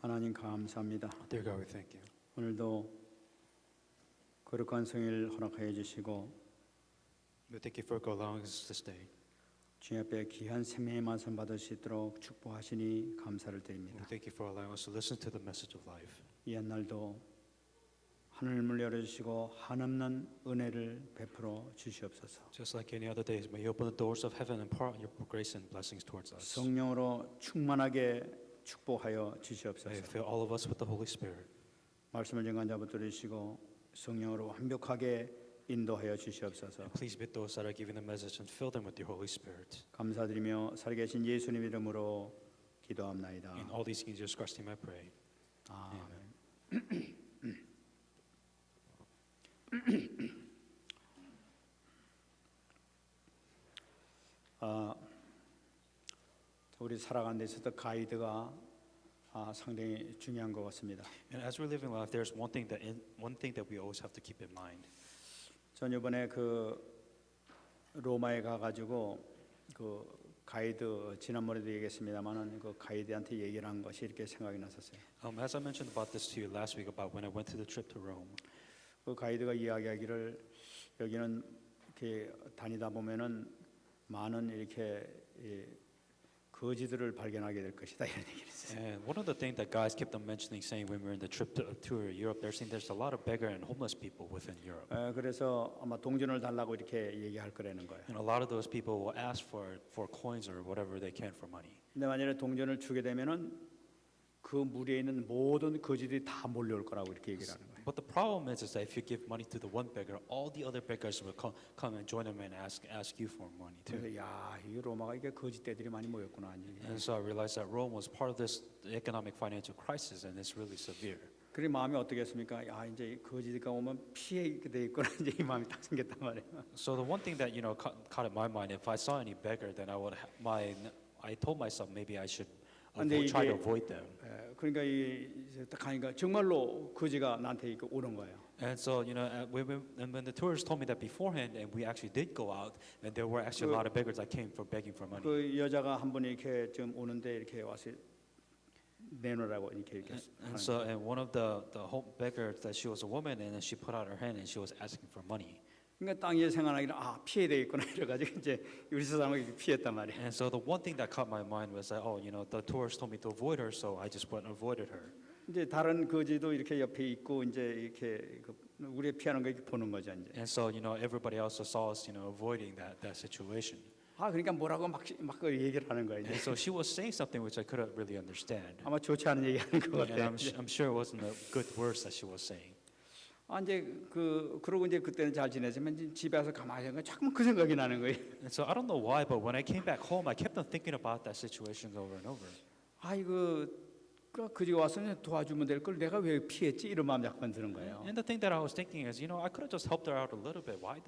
하나님 감사합니다. Dear God, we thank you. 오늘도 거룩한 성일 허락하여 주시고 We thank you for allowing us this day. 주님 앞에 귀한 생명의 말씀 받을 수 있도록 축복하시니 감사를 We 드립니다. thank you for allowing us to listen to the message of life. 이 한날도 하늘문을 열어주시고 한없는 은혜를 베풀어 주시옵소서. Just like any other days, may you open the doors of heaven and pour out your grace and blessings towards us. 성령으로 충만하게 축복하여 May 주시옵소서. you fill all of us with the Holy Spirit. 말씀을 정한 자부 들으시고 성령으로 완벽하게 인도하여 주시옵소서. Please be those that are giving the message and fill them with your Holy Spirit. 감사드리며 살아계신 예수님 이름으로 기도합나이다. In all these things, Jesus Christ, name I pray. 아멘. 우리 살아가는 데 있어서 가이드가 상당히 중요한 것 같습니다. And as we're living life, there's one thing that we always have to keep in mind. 전 이번에 그 로마에 가가지고 그 가이드 지난번에도 얘기했습니다만은 그 가이드한테 얘기를 한 것이 이렇게 생각이 났었어요. As I mentioned about this to you last week about when I went to the trip to Rome. 그 가이드가 이야기하기를 여기는 이렇게 다니다 보면은 많은 이렇게 거지들을 발견하게 될 것이다 이런 얘기를 했어요. And one of the things that guys kept on mentioning, saying when we were in the trip to Europe, they're saying there's a lot of beggar and homeless people within Europe. 그래서 아마 동전을 달라고 이렇게 얘기할 거라는 거예요. And a lot of those people will ask for coins or whatever they can for money. 근데 만약에 동전을 주게 되면은 그 무리에 있는 모든 거지들이 다 몰려올 거라고 이렇게 얘기를 하는 거예요. But the problem is that if you give money to the one beggar, all the other beggars will come and join them and ask you for money too. 그래서 야, 이 로마가 이게 거지떼들이 많이 모였구나. And so I realized that Rome was part of this economic financial crisis, and it's really severe. 그래 마음이 어떻겠습니까? 야, 이제 거지가 오면 피해 돼 있구나. 이제 이 마음이 딱 생겼단 말이에요. So the one thing that caught in my mind, if I saw any beggar, then I told myself maybe I should try to avoid them. 그러니까 딱 가니까 정말로 거지가 나한테 이렇게 오는 거예요. And so when the tourists told me that beforehand, and we actually did go out, and there were actually a lot of beggars that came for begging for money. 그 여자가 한 분이 이렇게 좀 오는데 이렇게 와서 내놓으라고 이렇게. And so one of the beggars, that she was a woman, and then she put out her hand and she was asking for money. 그러니까 땅 위에 생각하기를 피해야 되겠구나 이래가지고 이제 우리 사람에게 피했단 말이에요. And so the one thing that caught my mind was that the tourists told me to avoid her, so I just went and avoided her. 이제 다른 거지도 이렇게 옆에 있고 이제 이렇게 우리 피하는 거 이렇게 보는 거죠 이제. And so everybody also saw us avoiding that situation. 그러니까 뭐라고 막 얘기를 하는 거예요. And so she was saying something which I couldn't really understand. 아마 좋지 않은 얘기하는 것 같아요. And I'm sure it wasn't the good words that she was saying. 이제 그러고 이제 그때는 잘 지내지만 이제 집에 와서 가만히 있으니까 자꾸만 그 생각이 나는 거예요. And so I don't know why, but when I came back home, I kept on thinking about that situation over and over. 이거 그지 와서 도와주면 될 걸 내가 왜 피했지 이런 마음 약간 드는 거예요. And the thing that I was thinking is, I could have just helped her out a little bit. Why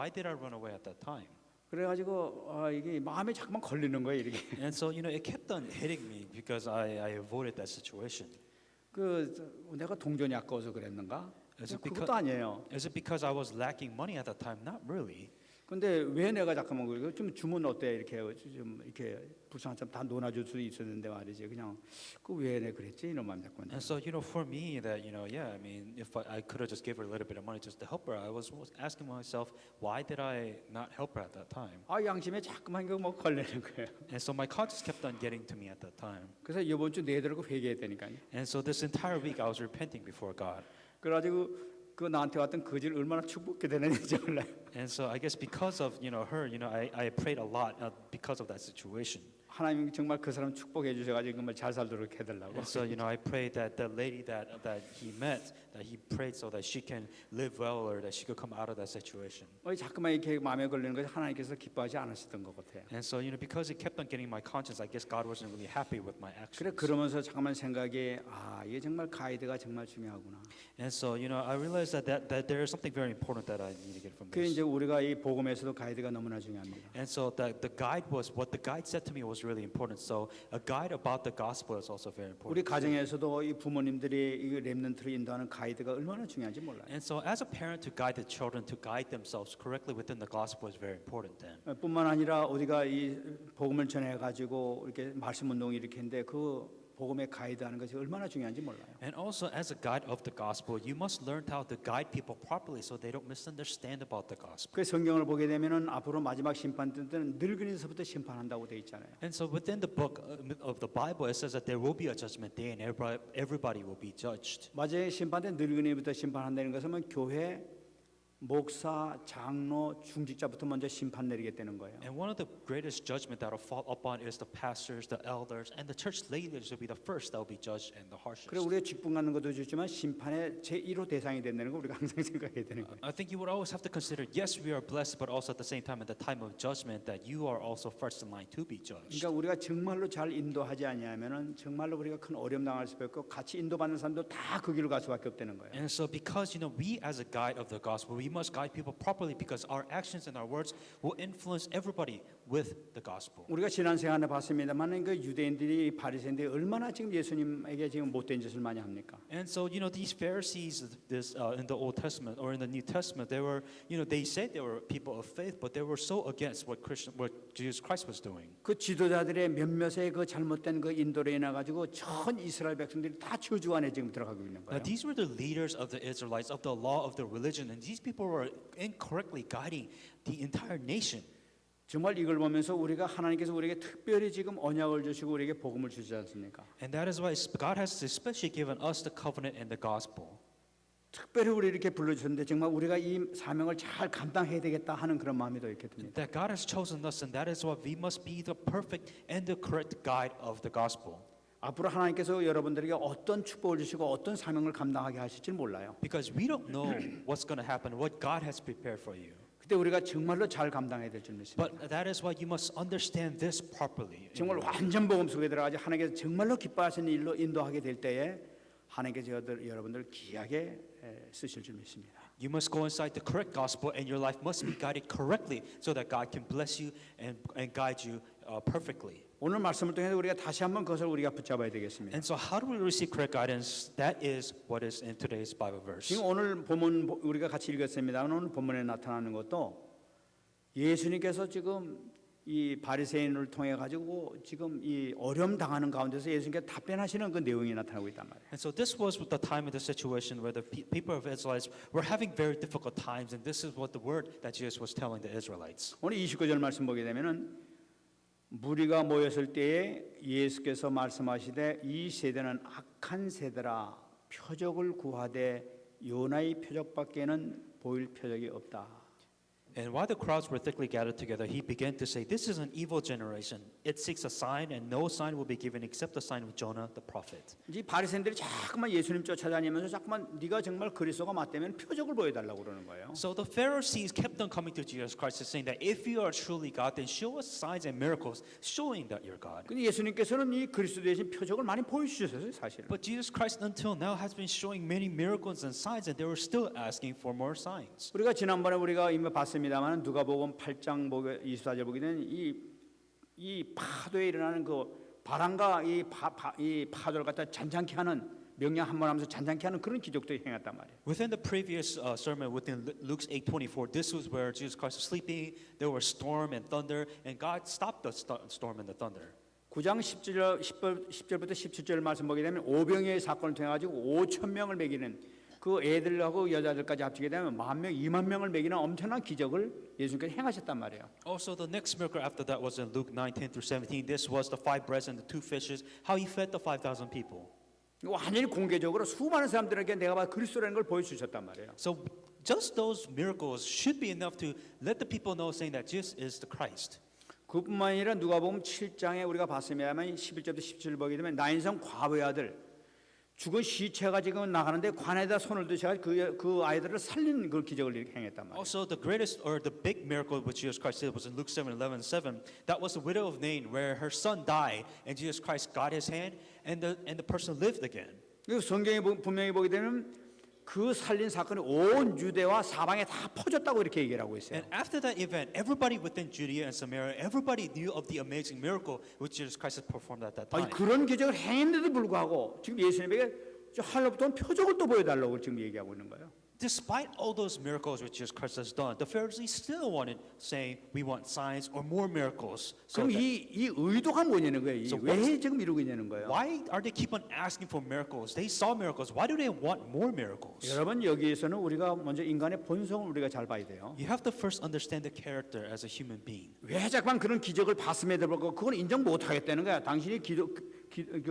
did I run away at that time? 그래가지고 이게 마음에 자꾸만 걸리는 거예요 이렇게. And so it kept on hitting me because I avoided that situation. 내가 동전이 아까워서 그랬는가? 그것도 아니에요. Is it because I was lacking money at that time? Not really. 근데 왜 내가 잠깐만 그러고 좀 주면 어때 이렇게 좀 이렇게 불쌍한 다 논아줄 수 있었는데 말이지 그냥 왜 내가 그랬지 이런 마음 자꾸만. And so for me that I mean if I could have just gave her a little bit of money just to help her, I was asking myself why did I not help her at that time? 양심에 자꾸만 이거 뭐 걸리는 거예요. And so my conscience kept on getting to me at that time. 그래서 이번 주 내더라고 회개했다니까요. And so this entire week I was repenting before God. 그래가지고 나한테 왔던 거지를 얼마나 축복게 되는지 몰라요. And so I guess because of her, I prayed a lot because of that situation. 하나님 정말 그 사람 축복해 주셔가지고 정말 잘 살도록 해달라고. And so I prayed that the lady that he met, that he prayed so that she can live well or that she could come out of that situation. 자꾸만 이렇게 마음에 걸리는 것이 하나님께서 기뻐하지 않으셨던 것 같아요. And so because it kept on getting my conscience, I guess God wasn't really happy with my actions. 그러면서 잠깐만 생각에 이게 정말 가이드가 정말 중요하구나. And so I realized that there is something very important that I need to get from 그 this. 이제 우리가 이 복음에서도 가이드가 너무나 중요합니다. And so the guide was what the guide said to me was really important. So a guide about the gospel is also very important. 우리 가정에서도 이 부모님들이 이 렘넌트를 인도하는 가이드가 얼마나 중요한지 몰라요. And so as a parent to guide the children to guide themselves correctly within the gospel is very important then. 뿐만 아니라 우리가 이 복음을 전해 가지고 이렇게 말씀 운동 일으키는데 복음의 가이드하는 것이 얼마나 중요한지 몰라요. And also, as a guide of the gospel, you must learn how to guide people properly so they don't misunderstand about the gospel. 그 성경을 보게 되면은 앞으로 마지막 심판 때는 늙은이서부터 심판한다고 돼 있잖아요. And so, within the book of the Bible, it says that there will be a judgment day and everybody will be judged. 마지막 심판 때 늙은이부터 심판한다는 것은 교회 목사, 장로, 중직자부터 먼저 심판 내리겠다는 거예요. And one of the greatest judgment that will fall upon is the pastors, the elders, and the church leaders will be the first that will be judged and the harshest. 그래 우리가 직분 갖는 것도 좋지만 심판의 제1호 대상이 된다는 거 우리가 항상 생각해야 되는 거예요. I think you would always have to consider, yes, we are blessed, but also at the same time, at the time of judgment, that you are also first in line to be judged. 그러니까 우리가 정말로 잘 인도하지 아니하면은 정말로 우리가 큰 어려움 당할 수밖에 없고 같이 인도받는 사람도 다 그 길로 갈 수밖에 없다는 거예요. And so, because we as a guide of the gospel, we must guide people properly because our actions and our words will influence everybody with the gospel. 우리가 지난 시간에 봤습니다만 그 유대인들이 바리새인들이 얼마나 지금 예수님에게 지금 못된 짓을 많이 합니까? And so, these Pharisees, in the Old Testament or in the New Testament, they were, they said they were people of faith, but they were so against what Jesus Christ was doing. 그 지도자들의 몇몇의 그 잘못된 그 인도로 인해 가지고 전 이스라엘 백성들이 다 저주 안에 지금 들어가고 있는 Now, 거예요. these were the leaders of the Israelites, of the law of the religion, and these people were incorrectly guiding the entire nation. 정말 이걸 보면서 우리가 하나님께서 우리에게 특별히 지금 언약을 주시고 우리에게 복음을 주시지 않습니까? And that is why God has especially given us the covenant and the gospel. 특별히 우리 이렇게 불러주셨는데 정말 우리가 이 사명을 잘 감당해야 되겠다 하는 그런 마음이 더 있게 됩니다. That God has chosen us, and that is why we must be the perfect and the correct guide of the gospel. 앞으로 하나님께서 여러분들에게 어떤 축복을 주시고 어떤 사명을 감당하게 하실지 몰라요. Because we don't know what's going to happen, what God has prepared for you. 그때 우리가 정말로 잘 감당해야 될 줄 믿습니다. But that is why you must understand this properly. 정말 완전 복음 속에 들어가서 하나님께서 정말로 기뻐하시는 일로 인도하게 될 때에 하나님께서 여러분들 귀하게 쓰실 줄 믿습니다. You must go inside the correct gospel, and your life must be guided correctly so that God can bless you and guide you perfectly. 오늘 말씀을 통해서 우리가 다시 한번 그것을 우리가 붙잡아야 되겠습니다. And so, how do we receive correct guidance? That is what is in today's Bible verse. 지금 오늘 본문 우리가 같이 읽었습니다. 오늘 본문에 나타나는 것도 예수님께서 지금 이 바리새인을 통해 가지고 지금 이 어려움 당하는 가운데서 예수님께 답변하시는 그 내용이 나타나고 있단 말이에요. And so this was the time of the situation where the people of Israelites were having very difficult times, and this is what the word that Jesus was telling the Israelites. 오늘 29절 말씀 보게 되면은 무리가 모였을 때에 예수께서 말씀하시되 이 세대는 악한 세대라 표적을 구하되 요나의 표적밖에는 보일 표적이 없다. And while the crowds were thickly gathered together, he began to say, "This is an evil generation. It seeks a sign, and no sign will be given except the sign of Jonah the prophet." 이 바리새인들이 자꾸만 예수님 쫓아다니면서 자꾸만 네가 정말 그리스도가 맞다면 표적을 보여달라고 그러는 거예요. So the Pharisees kept on coming to Jesus Christ and saying that if you are truly God, then show us signs and miracles showing that you're God. 근데 예수님께서는 이 그리스도 대신 표적을 많이 보여주셨어요, 사실은. But Jesus Christ until now has been showing many miracles and signs, and they were still asking for more signs. 우리가 지난번에 우리가 이미 봤습니다만 누가복음 8장 24절 보게 되면 이 파도에 일어나는 그 바람과 이 파도를 갖다 잔잔케 하는 명령 한 번 하면서 잔잔케 하는 그런 기적도 행했단 말이에요. Within the previous sermon, within Luke's 8:24, this was where Jesus Christ was sleeping. There was storm and thunder, and God stopped the storm and the thunder. 9장 10절부터 17절 말씀 보게 되면 오병이의 사건을 통해 가지고 5천 명을 먹이는 그 애들하고 여자들까지 합치게 되면 10,000명, 20,000명을 먹이는 엄청난 기적을 예수님께서 행하셨단 말이에요. Also, the next miracle after that was in Luke 9:10-17. This was the 5 breads and the 2 fishes, how he fed the 5,000 people. 완전히 공개적으로 수많은 사람들에게 내가 봐 그리스도라는 걸 보여주셨단 말이에요. So just those miracles should be enough to let the people know, saying that Jesus is the Christ. 그뿐만 아니라 누가복음 7장에 우리가 봤습니다만 11절부터 17절 보게 되면 나인성 과부의 아들 죽은 시체가 지금 나가는데 관에다 손을 드셔 그 아이들을 살린 그 기적을 이렇게 행했단 말이에요. Also, the greatest or the big miracle which Jesus Christ did was in Luke 7:11-7. That was the widow of Nain, where her son died, and Jesus Christ got his hand, and the person lived again. 그 성경에 분명히 보게 되면 그 살린 사건이 온 유대와 사방에 다 퍼졌다고 이렇게 얘기를 하고 있어요. And after that event, everybody within Judea and Samaria, everybody knew of the amazing miracle which Jesus Christ had performed at that 아니 time. 그런 기적을 행했는데도 불구하고 지금 예수님에게 하늘부터 온 표적을 또 보여달라고 지금 얘기하고 있는 거예요. Despite all those miracles which Jesus Christ has done, the Pharisees still wanted, saying, we want signs or more miracles. So 그럼 that- 이 의도가 뭐냐는 거예요. So 왜 지금 이러고 있냐는 거예요. why are they keep on asking for miracles? They saw miracles. Why do they want more miracles? 여러분 여기에서는 우리가 먼저 인간의 본성을 우리가 잘 봐야 돼요. You have to first understand the character as a human being. 왜 자꾸만 그런 기적을 봤음에도 불구하고 그건 인정 못하겠다는 거야. 당신이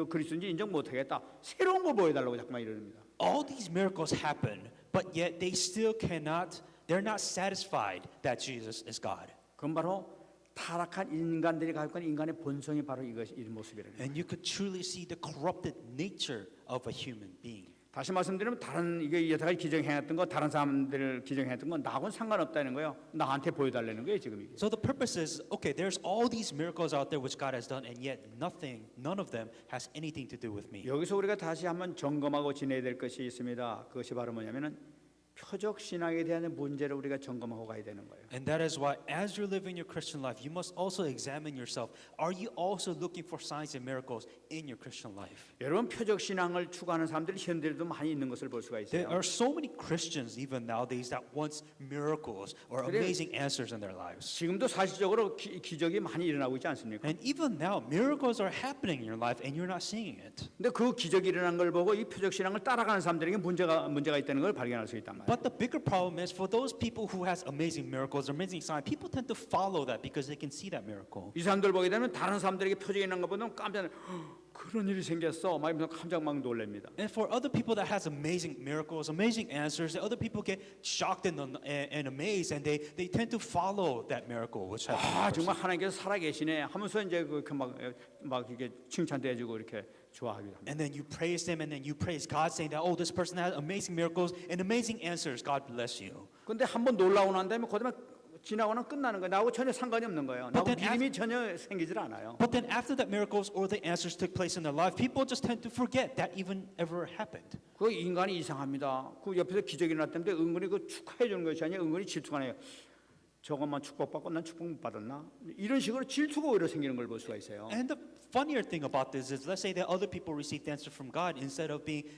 그리스도인지 인정 못하겠다. 새로운 거 보여달라고 자꾸만 이럽니다. All these miracles happen, but yet they still cannot, they're not satisfied that Jesus is God. 그건 바로 타락한 인간들이 갖고 있는 인간의 본성이 바로 이것이 이 모습이라는 거예요. And you could truly see the corrupted nature of a human being. 다시 말씀드리면 다른 이게 여태까지 기정해왔던 거 다른 사람들 기정해왔던 건 나하고는 상관없다는 거예요. 나한테 보여달라는 거예요 지금 이게. So the purpose is, okay, there's all these miracles out there which God has done, and yet none of them has anything to do with me. 여기서 우리가 다시 한번 점검하고 지내야 될 것이 있습니다. 그것이 바로 뭐냐면은 표적 신앙에 대한 문제를 우리가 점검하고 가야 되는 거예요. And that is why, as you're living your Christian life, you must also examine yourself. Are you also looking for signs and miracles in your Christian life? 여러분 표적 신앙을 추구하는 사람들이 현대에도 많이 있는 것을 볼 수가 There 있어요. are so many Christians even nowadays that want miracles or 그래. amazing answers in their lives. 지금도 사실적으로 기적이 많이 일어나고 있지 않습니까? And even now, miracles are happening in your life and you're not seeing it. 근데 그 기적이 일어난 걸 보고 이 표적 신앙을 따라가는 사람들에게 문제가 있다는 걸 발견할 수 있단 말이에요. But the bigger problem is for those people who has amazing miracles, amazing signs, people tend to follow that because they can see that miracle. 이 사람들 보게 되면 다른 사람들에게 표적이 있는 거 보면 깜짝 그런 일이 생겼어. 막 이러면서 깜짝 막 놀랍니다. And for other people that has amazing miracles, amazing answers, the other people get shocked and amazed, and they tend to follow that miracle, which 아 happened. 정말 하나님께서 살아계시네 하면서 이제 막 이렇게 칭찬돼주고 이렇게 좋아하기도 합니다. And then you praise them, and then you praise God, saying that, oh, this person has amazing miracles and amazing answers. God bless you. 근데 한번 놀라고 난 다음에 그다음에 지나고는 끝나는 거예요. 나하고 전혀 상관이 없는 거예요. 나하고 But then 믿음이 전혀 생기질 않아요. But then after that miracles or the answers took place in their life, people just tend to forget that even ever happened. 그 인간이 이상합니다. 그 옆에서 기적이 일어났다는데 은근히 그 축하해 주는 것이 아니라 은근히 질투가 나요. 저것만 축복받고 난 축복 못 받았나? 이런 식으로 질투가 오히려 생기는 걸 볼 수가 있어요. And the funnier thing about this is, let's say that other people received the answer from God, instead of being,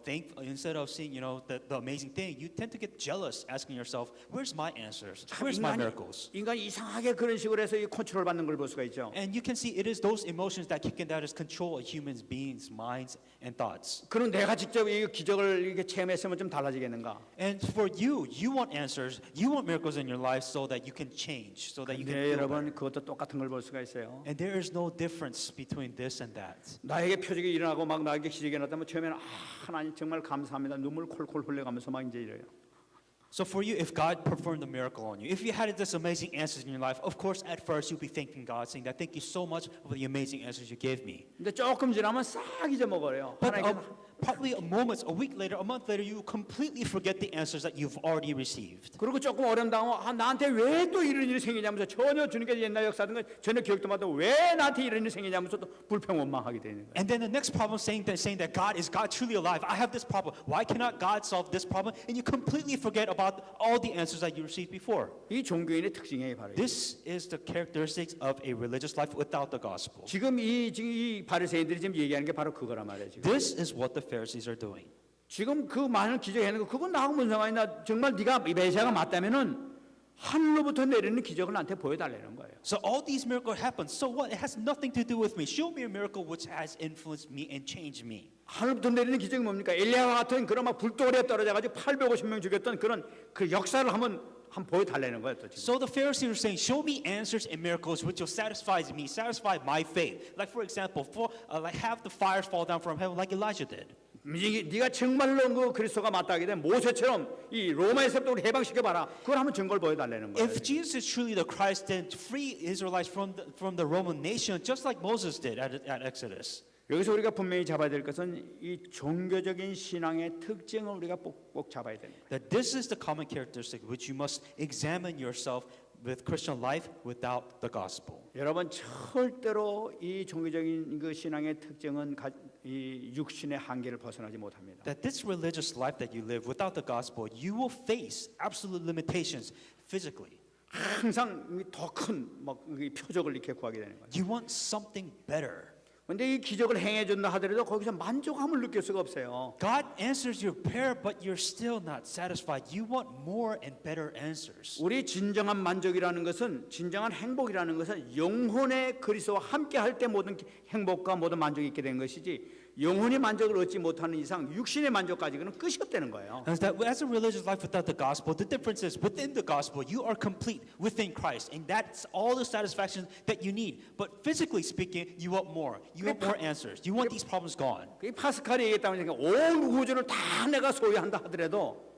thankful, instead of seeing, the amazing thing, you tend to get jealous, asking yourself, "Where's my answers? Where's my miracles?" 인간이 이상하게 그런 식으로 해서 이 컨트롤 받는 걸 볼 수가 있죠. And you can see it is those emotions that kick in that is control a human being's minds and thoughts. 그럼 내가 직접 이 기적을 이렇게 체험했으면 좀 달라지겠는가? And for you, you want answers, you want miracles in your life so that you can change, so that you can 네, feel better. 여러분 그것도 똑같은 걸 볼 수가 있어요. And there is no difference between this and that. 나에게 표적이 일어나고 막 나에게 기적이 일어났다면 처음에는 하나님 정말 감사합니다. 눈물 콜콜 흘려가면서 막 이제 이래요. So for you, if God performed a miracle on you, if you had this amazing answers in your life, of course, at first you'll be thanking God, saying that thank you so much for the amazing answers you gave me. 근데 조금 지나면 싹 잊어먹어요. But 하나님께서 probably a moment, a week later, a month later, you completely forget the answers that you've already received. 그리고 조금 어려움 당하면 나한테 왜 또 이런 일이 생기냐면서 전혀 주님께서 옛날 역사든 건 전혀 기억도 못하고 왜 나한테 이런 일이 생기냐면서 또 불평 원망하게 되는 거예요. And then the next problem, saying that God is God truly alive? I have this problem. Why cannot God solve this problem? And you completely forget about all the answers that you received before. 이 종교인의 특징이에요, 바로. This is the characteristics of a religious life without the gospel. 지금 이 바리새인들이 지금 얘기하는 게 바로 그거란 말이에요. 지금. This is what the Pharisees are doing. 지금 그 많은 기적하는 거 그건 나하고 무슨 상관이 나 정말 네가 메시아가 맞다면은 하늘로부터 내리는 기적을 나한테 보여달라는 거예요. So all these miracles happen. So what? It has nothing to do with me. Show me a miracle which has influenced me and changed me. 하늘부터 내리는 기적이 뭡니까? 엘리야와 같은 그런 막 불덩어리에 떨어져가지고 850명 죽였던 그런 그 역사를 한번 보여달라는 거예요. 또 지금. So the Pharisees were saying, "Show me answers and miracles which will satisfy me, satisfy my faith." Like for example, like have the fires fall down from heaven, like Elijah did. 네가 정말로 그 그리스도가 맞다하게 되면 모세처럼 이 로마에서부터 우리 해방시켜 봐라. 그걸 한번 증거를 보여달라는 거예요. If Jesus is truly the Christ, then free Israelites from the Roman nation, just like Moses did at Exodus. 여기서 우리가 분명히 잡아야 될 것은 이 종교적인 신앙의 특징을 우리가 꼭 잡아야 되는 거예요. That this is the common characteristic which you must examine yourself with Christian life without the gospel. 여러분 절대로 이 종교적인 그 신앙의 특징은 이 육신의 한계를 벗어나지 못합니다. That this religious life that you live without the gospel, you will face absolute limitations physically. 항상 더 큰 막 표적을 이렇게 구하게 되는 거예요. You want something better. 근데 이 기적을 행해 준다 하더라도 거기서 만족함을 느낄 수가 없어요. God answers your prayer, but you're still not satisfied. You want more and better answers. 우리 진정한 만족이라는 것은 진정한 행복이라는 것은 영혼의 그리스도와 함께 할 때 모든 행복과 모든 만족이 있게 된 것이지 영혼의 만족을 얻지 못하는 이상 육신의 만족까지는 끝이 없다는 거예요. And that as a religious life without the gospel, the difference is within the gospel, you are complete within Christ, and that's all the satisfaction that you need. But physically speaking, you want more. You want more answers. You want these problems gone. 이 파스칼이 얘기했다면 온 우주를 다 내가 소유한다 하더라도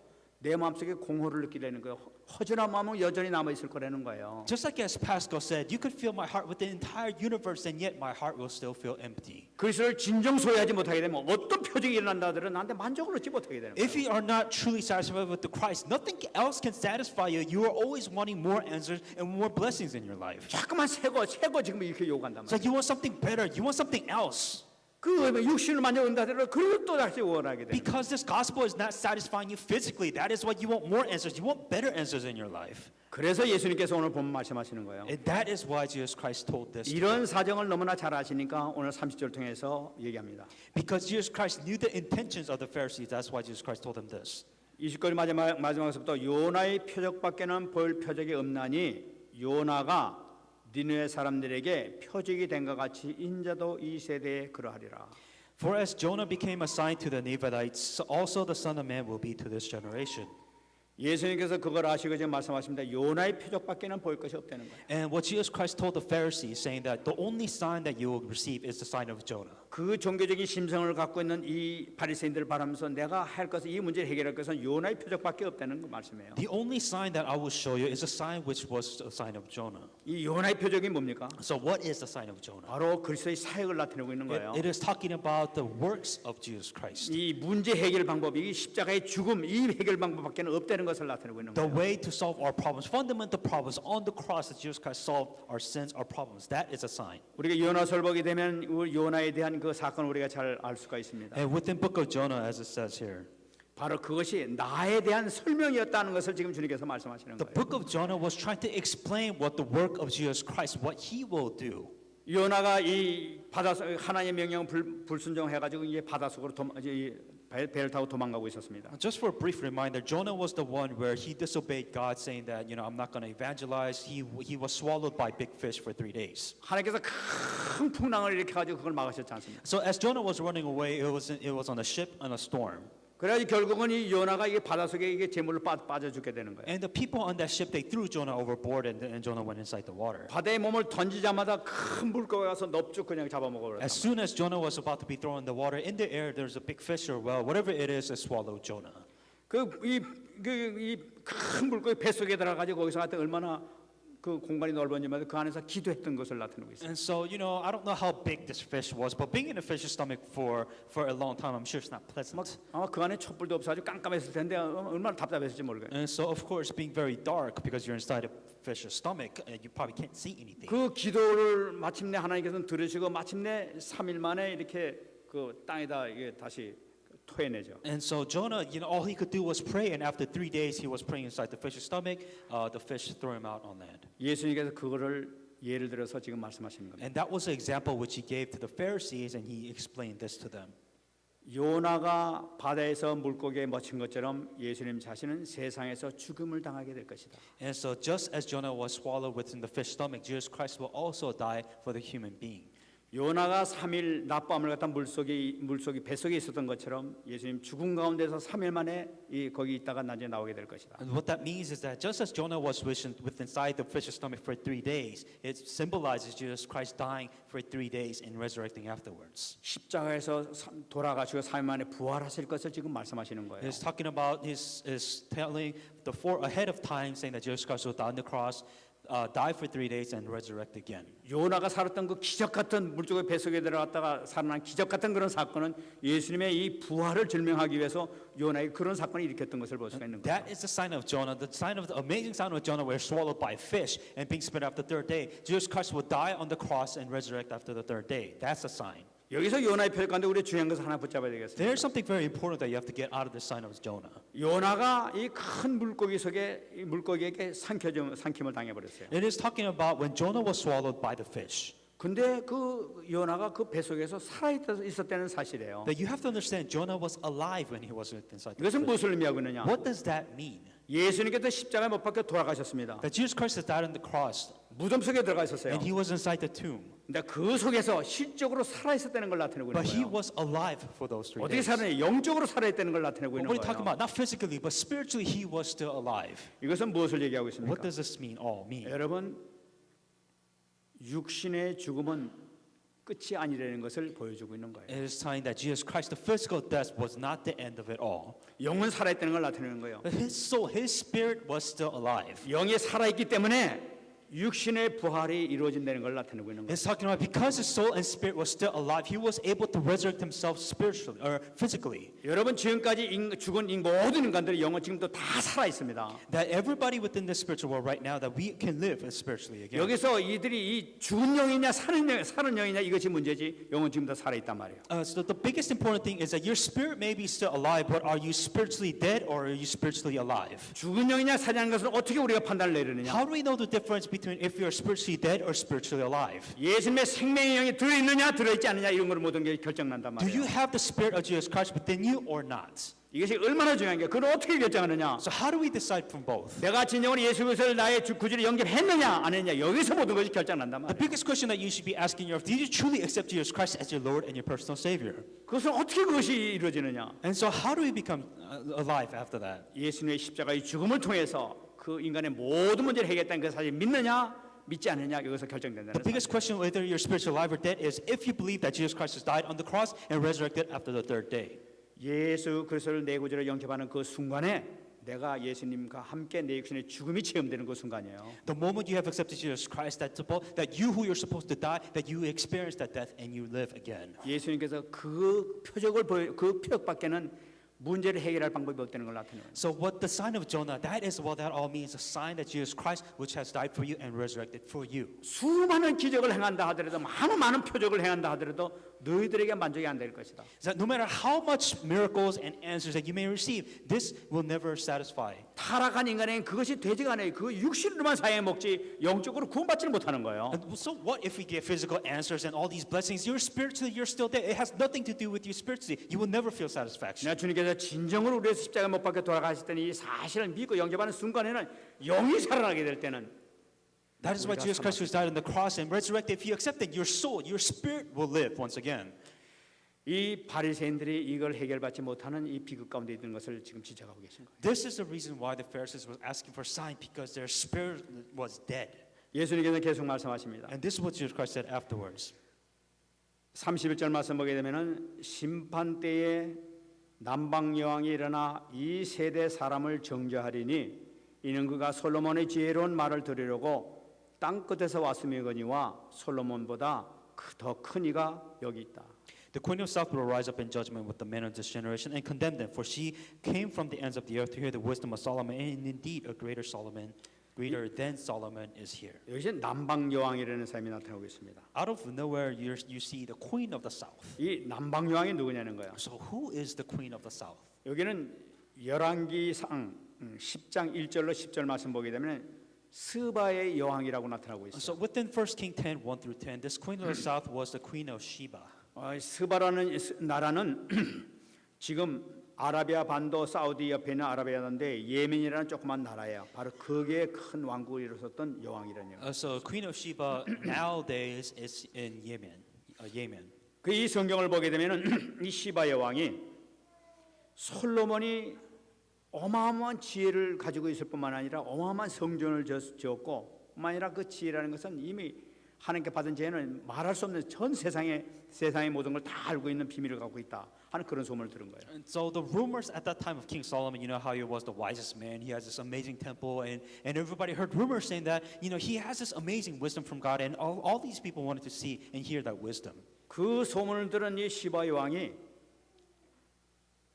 내 마음속에 공허를 느끼려는 거예요. 허전한 마음은 여전히 남아 있을 거라는 거예요. Just like as Pascal said, you could feel my heart with the entire universe, and yet my heart will still feel empty. 그리스도를 진정 소유하지 못하게 되면 어떤 표적이 일어난다 하더라도 나한테 만족을 얻지 못하게 되는 거예요. If you are not truly satisfied with the Christ, nothing else can satisfy you. You are always wanting more answers and more blessings in your life. 자꾸만 새거 지금 이렇게 요구한단 It's like 말이에요. you want something better. You want something else. 그 육신을 만족한다 하더라도 그걸 또 다시 원하게 돼요. Because this gospel is not satisfying you physically. That is why you want more answers. You want better answers in your life. 그래서 예수님께서 오늘 보면 말씀하시는 거예요. And that is why Jesus Christ told this. 이런 사정을 너무나 잘 아시니까 오늘 30절 통해서 얘기합니다. Because Jesus Christ knew the intentions of the Pharisees. That's why Jesus Christ told them this. 20절 마지막에서부터 요나의 표적밖에는 볼 표적이 없나니 요나가 니느웨 사람들에게 표적이 된 것 같이 인자도 이 세대에 그러하리라. For as Jonah became a sign to the Ninevites, also the Son of Man will be to this generation. 예수님께서 그걸 아시고 지금 말씀하십니다. 요나의 표적밖에는 볼 것이 없다는 거예요. And what Jesus Christ told the Pharisees, saying that the only sign that you will receive is the sign of Jonah. 그 종교적인 심성을 갖고 있는 이 바리새인들을 바라면서 내가 할 것은 이 문제를 해결할 것은 요나의 표적밖에 없다는 그 말씀이에요. The only sign that I will show you is a sign which was a sign of Jonah. 이 요나의 표적이 뭡니까? So what is the sign of Jonah? 바로 그리스도의 사역을 나타내고 있는 거예요. It is talking about the works of Jesus Christ. 이 문제 해결 방법이 이 십자가의 죽음 이 해결 방법밖에는 없다는 것을 나타내고 있는 The 거예요. way to solve our problems, fundamental problems on the cross that Jesus Christ solved our sins, our problems. That is a sign. 우리가 요나서를 보게 되면 요나에 대한 그 사건을 우리가 잘 알 수가 있습니다. And within book of Jonah, as it says here, 바로 그것이 나에 대한 설명이었다는 것을 지금 주님께서 말씀하시는 the 거예요. book of Jonah was trying to explain what the work of Jesus Christ, what he will do. 요나가 이 바다 하나님의 명령 불순종해가지고 이제 바다 속으로 배를 타고 도망가고 있었습니다. Just for a brief reminder, Jonah was the one where he disobeyed God, saying that, I'm not going to evangelize. He was swallowed by big fish for 3 days. 하나님께서 큰 풍랑을 일으켜가지고 그걸 막으셨지 않습니까? So as Jonah was running away, it was on a ship on a storm. 그래가지고 결국은 이 요나가 이게 바다 속에 이게 재물로 빠져 죽게 되는 거예요. And the people on that ship, they threw Jonah overboard, and Jonah went inside the water. 바다에 몸을 던지자마자 큰 물고기가 가서 넙죽 그냥 잡아먹어버렸다. As soon as Jonah was about to be thrown in the water, in the air there's a big fish or well, whatever it swallowed Jonah. 이 큰 물고기 뱃 속에 들어가가지고 거기서 하여튼 얼마나 그 공간이 넓었냐면 그 안에서 기도했던 것을 나타내고 있어요. And so, I don't know how big this fish was, but being in a fish's stomach for a long time, I'm sure it's not pleasant. 아마 그 안에 촛불도 없어가지고 깜깜했을 텐데 얼마나 답답했을지 모르겠어요. And so, of course, being very dark because you're inside a fish's stomach, you probably can't see anything. 그 기도를 마침내 하나님께서는 들으시고 마침내 3일 만에 이렇게 그 땅에다 이게 다시 토해내죠. And so Jonah, all he could do was pray, and after 3 days, he was praying inside the fish's stomach. The fish threw him out on land. 예수님께서 그거를 예를 들어서 지금 말씀하시는 겁니다. And that was the example which he gave to the Pharisees, and he explained this to them. 요나가 바다에서 물고기에 먹힌 것처럼 예수님 자신은 세상에서 죽음을 당하게 될 것이다. And so just as Jonah was swallowed within the fish's stomach, Jesus Christ will also die for the human being. 요나가 3일 낮밤을 갖다 물속에 뱃속에 있었던 것처럼 예수님 죽음 가운데서 3일 만에 거기 있다가 나중에 나오게 될 것이다. And what that means is that just as Jonah was within inside the fish's stomach for 3 days, it symbolizes Jesus Christ dying for 3 days and resurrecting afterwards. 십자가에서 돌아가시고 3일 만에 부활하실 것을 지금 말씀하시는 거예요. He's talking about is telling ahead of time, saying that Jesus Christ will die on the cross, die for 3 days and resurrect again. 요나가 살았던 그 기적 같은 물속의 뱃속에 들어갔다가 살아난 기적 같은 그런 사건은 예수님의 이 부활을 증명하기 위해서 요나의 그런 사건을 일으켰던 것을 볼 수가 있는 거예요. That is the sign of Jonah, the amazing sign of Jonah, where swallowed by a fish and being spit after the 3rd day. Jesus Christ will die on the cross and resurrect after the 3rd day. That's a sign. 여기서 요나의 표적 가운데 우리 중요한 것을 하나 붙잡아야 되겠습니다. There's something very important that you have to get out of the sign of Jonah. 요나가 이 큰 물고기 속에 이 물고기에게 삼킴을 당해버렸어요. It is talking about when Jonah was swallowed by the fish. 근데 그 요나가 그 뱃속에서 살아 있었다는 사실이에요. But you have to understand, Jonah was alive when he was inside the 이것은 prison. 무엇을 의미하고 있느냐? What does that mean? 예수님께서 십자가에 못 박혀 돌아가셨습니다. That Jesus Christ has died on the cross, 무덤 속에 들어가 있었어요. and he was inside the tomb. 근데 그 속에서 실적으로 살아 있었다는 걸 나타내고 있는 But he 거예요. was alive for those 3 어떻게 days. 살아요? 영적으로 살아 있다는 걸 나타내고 What 있는 are you talking 거예요. about? Not physically, but spiritually, he was still alive. 이것은 무엇을 얘기하고 What 있습니까? does this all mean? 여러분, 육신의 죽음은 끝이 아니라는 것을 보여주고 있는 거예요. It is telling that Jesus Christ, the physical death, was not the end of it all. 영은 살아 있다는 걸 나타내는 거예요. But his soul, his spirit was still alive. 영이 살아 있기 때문에 육신의 부활이 이루어진다는 걸 나타내고 있는 거예요. It's talking about because his soul and spirit was still alive, he was able to resurrect himself spiritually or physically. 여러분, 지금까지 죽은 모든 인간들의 영은 지금도 다 살아 있습니다. That everybody within the spiritual world right now, that we can live spiritually again. 여기서 이들이 이 죽은 영이냐 사는 영이냐 이것이 문제지, 영은 지금 다 살아 있단 말이에요. So the biggest important thing is that your spirit may be still alive, but are you spiritually dead or are you spiritually alive? 죽은 영이냐 사냐는 것을 어떻게 우리가 판단을 내리느냐? How do we know the difference between if you're spiritually dead or spiritually alive? 예수님의 생명의 영이 들어있느냐 들어있지 않느냐 이런 걸 모든 게 결정난단 Do you 말이에요. have the spirit of Jesus Christ within you or not? 이것이 얼마나 중요한 게, 그걸 어떻게 결정하느냐? So how do we decide from both? 내가 진정으로 예수 그리스도를 나의 구주로 영접했느냐 안 했느냐, 여기서 모든 것이 결정난단 The 말이에요. biggest question that you should be asking yourself, did you truly accept Jesus Christ as your Lord and your personal Savior? 그것은 어떻게 그것이 이루어지느냐? And so how do we become alive after that? 예수님의 십자가의 죽음을 통해서 그 인간의 모든 문제를 해결했다는 그 사실 믿느냐 믿지 않느냐, 여기서 결정된다는 The biggest 사실. question whether you're spiritually alive or dead is if you believe that Jesus Christ has died on the cross and resurrected after the third day. 예수 그리스도를 내 구주로 영접하는 그 순간에 내가 예수님과 함께 내 육신의 죽음이 체험되는 그 순간이에요. The moment you have accepted Jesus Christ, that you who you're supposed to die, that you experience that death and you live again. 예수님께서 그 그 표적밖에는 문제를 해결할 방법이 없다는 걸 나타내요. So what the sign of Jonah, that is what that all means, a sign that Jesus Christ, which has died for you and resurrected for you. 수많은 기적을 행한다 하더라도, 많은 표적을 행한다 하더라도 너희들에게 만족이 안 될 것이다. So that no matter how much miracles and answers that you may receive, this will never satisfy. 타락한 인간에겐 그것이 되지가 않아요. 그 육신으로만 사해 먹지 영적으로 구원받지를 못하는 거예요. And so what if we get physical answers and all these blessings? You're spiritually, you're still dead. It has nothing to do with you spiritually. You will never feel satisfaction. 내가 주님께서 진정으로 우리의 십자가 못 박혀 돌아가실 때는 이 사실을 믿고 영접하는 순간에는 영이 살아나게 될 때는 That is why Jesus Christ who died on the cross and resurrected, if you accept it, your soul, your spirit will live once again. 이 바리새인들이 이걸 해결받지 못하는 이 비극 가운데 있는 것을 지금 지적하고 계신 거예요. This is the reason why the Pharisees were asking for a sign, because their spirit was dead. 예수님께서 계속 말씀하십니다. And this is what Jesus Christ said afterwards. 31절 말씀 보게 되면은 심판 때에 남방 여왕이 일어나 이 세대 사람을 정죄하리니 이는 그가 솔로몬의 지혜로운 말을 들으려고 땅 끝에서 왔음이거니와 솔로몬보다 더 큰 이가 여기 있다. The queen of south will rise up in judgment with the men of this generation and condemn them, for she came from the ends of the earth to hear the wisdom of Solomon, and indeed a greater than Solomon is here. 여기서 남방 여왕이라는 사람이 나타나고 있습니다. Out of nowhere, you see the queen of the south. 이 남방 여왕이 누구냐는 거예요. So who is the queen of the south? 여기는 열왕기상 10장 1절로 10절 말씀 보게 되면 스바의 여왕이라고 나타나고 있어요. So within 1 King 10, 1 through 10, this queen of the south was the queen of Sheba. 스바라는 나라는 지금 아라비아 반도 사우디 옆에 있는 아라비아인데 예멘이라는 조그만 나라예요. 바로 거기에 큰 왕국을 이루었던 여왕이라는 요. So Queen of Sheba nowadays is in Yemen. Yemen. 그 이 성경을 보게 되면은 이 시바 여왕이 솔로몬이 어마어마한 지혜를 가지고 있을 뿐만 아니라 어마어마한 성전을 지었고, 뿐만 아니라 그 지혜라는 것은 이미 하나님께 받은 지혜는 말할 수 없는 전 세상의 모든 걸 다 알고 있는 비밀을 갖고 있다 하는 그런 소문을 들은 거예요. And so the rumors at that time of King Solomon, you know how he was the wisest man, he has this amazing temple, and everybody heard rumors saying that, you know, he has this amazing wisdom from God, and all these people wanted to see and hear that wisdom. 그 소문을 들은 이 시바 여왕이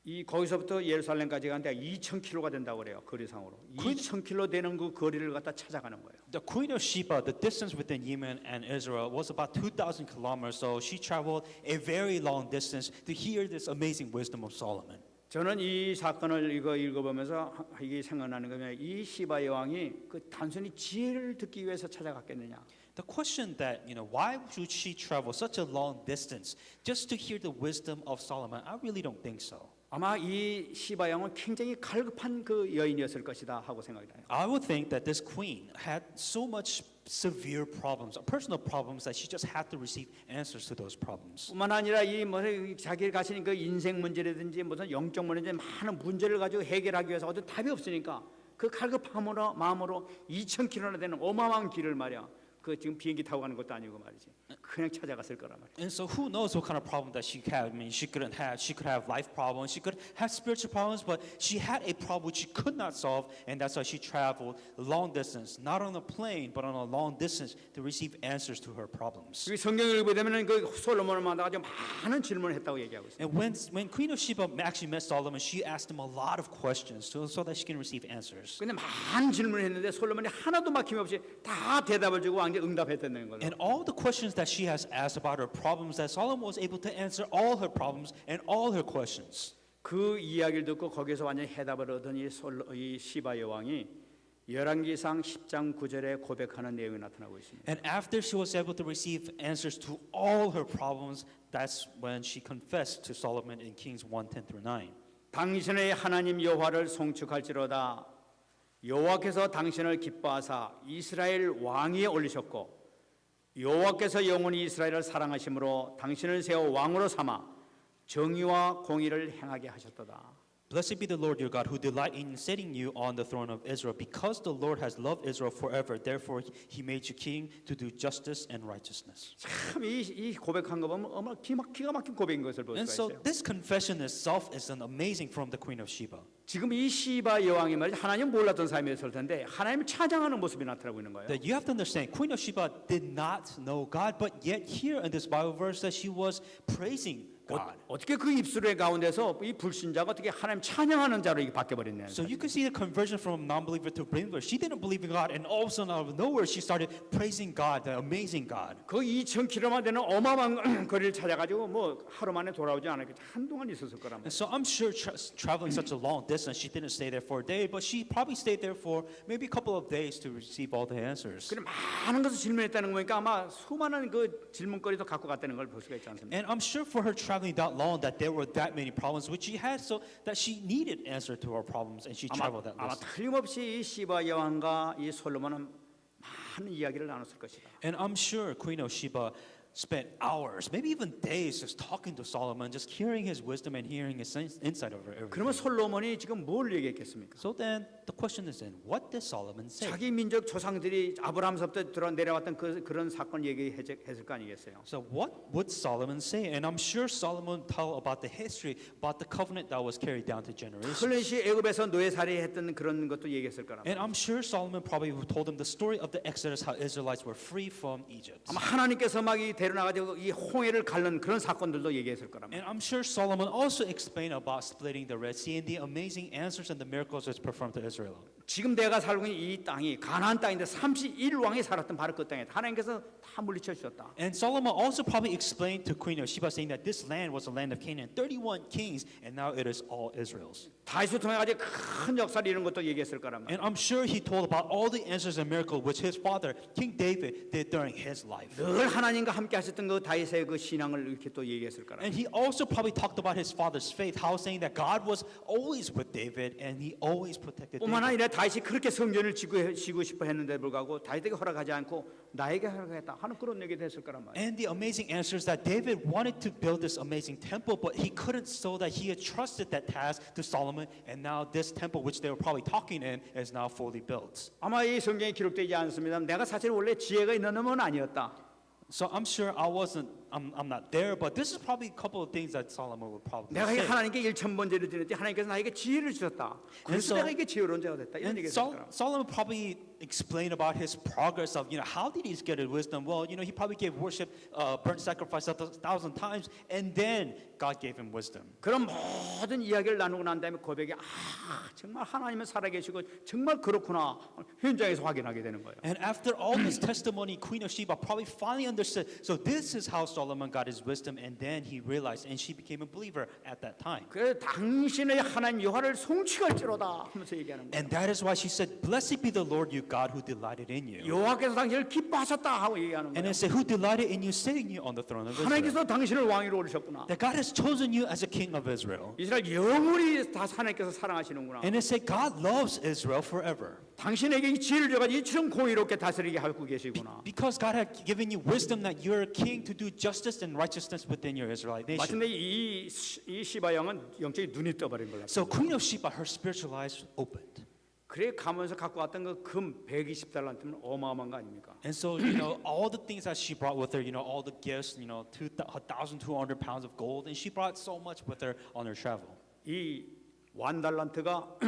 이 거기서부터 예루살렘까지 가는데 2,000km가 된다고 그래요. 거리상으로 2,000km 되는 그 거리를 갖다 찾아가는 거예요. The Queen of Sheba, the distance within Yemen and Israel was about 2,000 kilometers, so she traveled a very long distance to hear this amazing wisdom of Solomon. 저는 이 사건을 읽어보면서 이게 생각나는 거면 이 시바 여왕이 그 단순히 지혜를 듣기 위해서 찾아갔겠느냐? The question that, why should she travel such a long distance just to hear the wisdom of Solomon? I really don't think so. 아마 이 시바 왕은 굉장히 갈급한 그 여인이었을 것이다 하고 생각이 나요. I would think that this queen had so much severe problems, personal problems, that she just had to receive answers to those problems. 뿐만 아니라 이 자기 가진 그 인생 문제라든지 무슨 영적 문제 많은 문제를 가지고 해결하기 위해서 어떤 답이 없으니까 그 갈급함으로 마음으로 2,000km나 되는 어마어마한 길을 말이야. 그 지금 비행기 타고 가는 것도 아니고 말이지. 그냥 찾아갔을 거란 말이야. And so who knows what kind of problem that she had? I mean, she could have life problems, she could have spiritual problems, but she had a problem which she could not solve, and that's why she traveled long distance, not on a plane, but on a long distance to receive answers to her problems. 이 성경을 읽게 되면은 그 솔로몬을 만나가지고 많은 질문을 했다고 얘기하고 있어요. And when Queen of Sheba actually met Solomon, she asked him a lot of questions so that she can receive answers. 근데 많은 질문을 했는데 솔로몬이 하나도 막힘없이 다 대답을 주고 왕께 응답했다는 거예요. And all the questions that she has asked about her problems, that Solomon was able to answer all her problems and all her questions. 그 이야기를 듣고 거기서 완전히 해답을 얻은 이 시바 여왕이 열왕기상 10장 9절에 고백하는 내용이 나타나고 있습니다. And after she was able to receive answers to all her problems, that's when she confessed to Solomon in Kings 1:10 through 9. 당신의 하나님 여호와를 송축할지로다. 여호와께서 당신을 기뻐하사 이스라엘 왕위에 올리셨고 여호와께서 영원히 이스라엘을 사랑하심으로 당신을 세워 왕으로 삼아 정의와 공의를 행하게 하셨도다. Blessed be the Lord your God, who delight in setting you on the throne of Israel. Because the Lord has loved Israel forever, therefore he made you king to do justice and righteousness. 참 이 고백한 거 보면 기가 막힌 고백인 것을 볼 And 수가 so 있어요. this confession itself is an amazing from the Queen of Sheba. 지금 이 시바 여왕이 말이죠. 하나님 몰랐던 삶이었을 텐데 하나님을 찬양하는 모습이 나타나고 있는 거예요. That you have to understand, Queen of Sheba did not know God, but yet here in this Bible verse that she was praising God. 어떻게 그 입술의 가운데서 이 불신자가 어떻게 하나님 찬양하는 자로 이게 바뀌어 버렸냐. So you can see the conversion from non-believer to believer. She didn't believe in God, and all of a sudden, out of nowhere, she started praising God, the amazing God. 그 2,000km만 되는 어마어마한 거리를 찾아가지고 뭐 하루 만에 돌아오지 않았겠지. 한동안 있었을 거란 And 말이에요. so I'm sure traveling such a long distance, she didn't stay there for a day, but she probably stayed there for maybe a couple of days to receive all the answers. 그래 많은 것을 질문했다는 거 보니까 아마 수많은 그 질문거리도 갖고 갔다는 걸 볼 수가 있지 않습니까? And I'm sure for her traveling that long, that there were that many problems which she had, so that she needed answer to her problems, and she traveled that 아마 distance. 틀림없이 이 시바 여왕과 이 솔로몬은 많은 이야기를 나눴을 것이다. And I'm sure Queen of Sheba spent hours, maybe even days, just talking to Solomon, just hearing his wisdom and hearing his insight over everything. 그러면 솔로몬이 지금 뭘 얘기했겠습니까? So then the question is then, what did Solomon say? 자기 민족 조상들이 아브라함서부터 들어 내려왔던 그런 사건 얘기했을 거 아니겠어요? So what would Solomon say? And I'm sure Solomon tell about the history, about the covenant that was carried down to generations. 클렛이 애굽에서 노예살이했던 그런 것도 얘기했을 거란 And 말이에요. I'm sure Solomon probably told them the story of the Exodus, how Israelites were free from Egypt. 아마 하나님께서 막 데려나가지고 이 홍해를 갈른 그런 사건들도 얘기했을 거란 말이에요. And I'm sure Solomon also explained about splitting the Red Sea and the amazing answers and the miracles that's performed to Israel. 지금 내가 살고 있는 이 땅이 가나안 땅인데 31왕이 살았던 바로 그 땅에 하나님께서 다 물리쳐 주셨다. And Solomon also probably explained to Queen of Sheba, saying that this land was the land of Canaan, 31 kings, and now it is all Israel's. 다윗을 통해 가지고 큰 역사를 이런 것도 얘기했을 거란 말이에요. And I'm sure he told about all the answers and miracles which his father, King David, did during his life. 늘 하나님과 함께 하셨던 그 다윗의 그 신앙을 이렇게 또 얘기했을 거란 말이에요. And he also probably talked about his father's faith, how saying that God was always with David and he always protected 뿐만 David. 아니라 다윗이 그렇게 성전을 지고 싶어 했는데 불구하고 다윗에게 허락하지 않고 나에게 허락했다 하는 그런 얘기도 했을 거란 말이에요. And the amazing answer is that David wanted to build this amazing temple, but he couldn't, so that he had trusted that task to Solomon, and now this temple, which they were probably talking in, is now fully built. 아마 이 성경에 기록되지 않습니다. 내가 사실 원래 지혜가 있는 놈은 아니었다. So I'm sure I'm not there, but this is probably a couple of things that Solomon would probably 내가 say. 하나님께 1,000번째를 드렸지 하나님께서 나에게 지혜를 주셨다. 그래서 so- 내가 이게 지혜로운 자가 됐다. 이런 And 얘기를 했을 거라. Solomon probably explained about his progress of, how did he get his wisdom? Well, he probably gave worship, burnt sacrifice 1,000 times, and then God gave him wisdom. 그런 모든 이야기를 나누고 난 다음에 고백이 정말 하나님은 살아계시고 정말 그렇구나 현장에서 확인하게 되는 거예요. And after all this testimony, Queen of Sheba probably finally understood. So this is how Solomon got his wisdom, and then he realized, and she became a believer at that time. 그래서 당신의 하나님 여호와를 송축할지로다 하면서 얘기하는 거예요. And that is why she said, "Blessed be the Lord your God who delighted in you." 여호와께서 당신을 기뻐하셨다 하고 얘기하는 And 거예요. it said, "Who delighted in you, setting you on the throne of Israel." 하나님께서 당신을 왕위로 오르셨구나. That God has chosen you as a king of Israel. 이스라엘 영원히 다 하나님께서 사랑하시는구나. And it said, God loves Israel forever. 당신에게 이 지혜를 줘가지고 이처럼 공의롭게 다스리게 하고 계시구나. Because God had given you wisdom that you're a king to do justice and righteousness within your Israelite nation. 마침내 이 시바 왕은 영적인 눈이 떠버린 걸로. So Queen of Sheba, her spiritual eyes opened. 그래 가면서 갖고 왔던 그 금 120달란트면 어마어마한 거 아닙니까? And so, all the things that she brought with her, all the gifts, 1,200 pounds of gold, and she brought so much with her on her travel. 이 완달란트가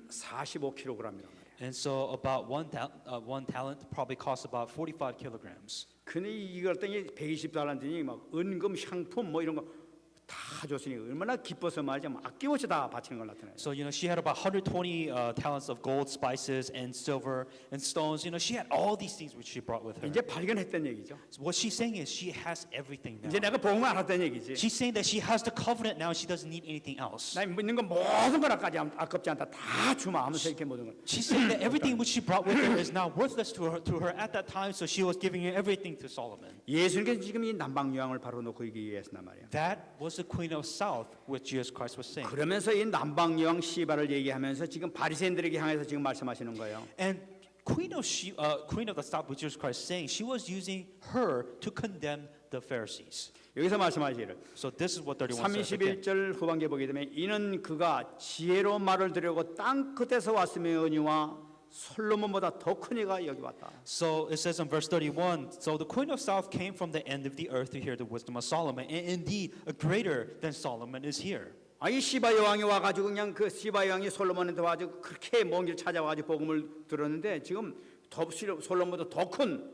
45kg이란 말이에요. And so about one talent probably costs about 45 kilograms. 근데 이걸 했더니 120달란트니 막 은금, 향품 뭐 이런 거 다 줬으니 얼마나 기뻐서 말이지 아낌없이 다 바치는 걸 나타내요. So, she had about 120 talents of gold, spices, and silver, and stones. She had all these things which she brought with her. 이제 발견했던 얘기죠. So what she's saying is she has everything now. 이제 내가 복음을 알았다는 얘기지. She's saying that she has the covenant now and she doesn't need anything else. 나 믿는 건 모든 거라까지 아깝지 않다. 다 주마 하면서 이렇게 모든 걸. She's saying that everything which she brought with her is now worthless to her at that time, so she was giving everything to Solomon. 예수님께서 지금 이 남방 유황을 바로 놓고 얘기했단 말이야. That was the queen of south, which Jesus Christ was saying. 그러면서 이 남방 유황 시바를 얘기하면서 지금 바리새인들에게 향해서 지금 말씀하시는 거예요. And queen of the south, which Jesus Christ saying, she was using her to condemn the Pharisees. 여기서 말씀하시기를 So this is what 31 says again. 31절 후반기에 보게 되면 이는 그가 지혜로 말을 들여고 땅 끝에서 왔으며니와 솔로몬보다 더 큰 이가 여기 왔다. So it says in verse 31, so the queen of south came from the end of the earth to hear the wisdom of Solomon, and indeed a greater than Solomon is here. 이 시바 여왕이 와가지고 그냥 그 시바 여왕이 솔로몬한테 와가지고 그렇게 먼 길 찾아와가지고 복음을 들었는데 지금 솔로몬보다 더 큰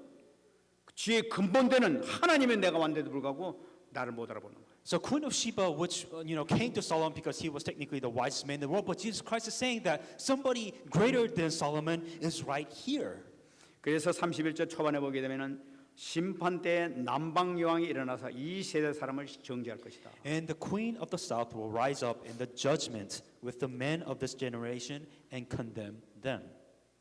지혜의 근본되는 하나님의 내가 왔는데도 불구하고 나를 못 알아보는 거예요. So Queen of Sheba, which came to Solomon because he was technically the wisest man in the world, but Jesus Christ is saying that somebody greater than Solomon is right here. 그래서 31절 초반에 보게 되면은 심판 때에 남방 여왕이 일어나서 이 세대 사람을 정죄할 것이다. And the queen of the south will rise up in the judgment with the men of this generation and condemn them.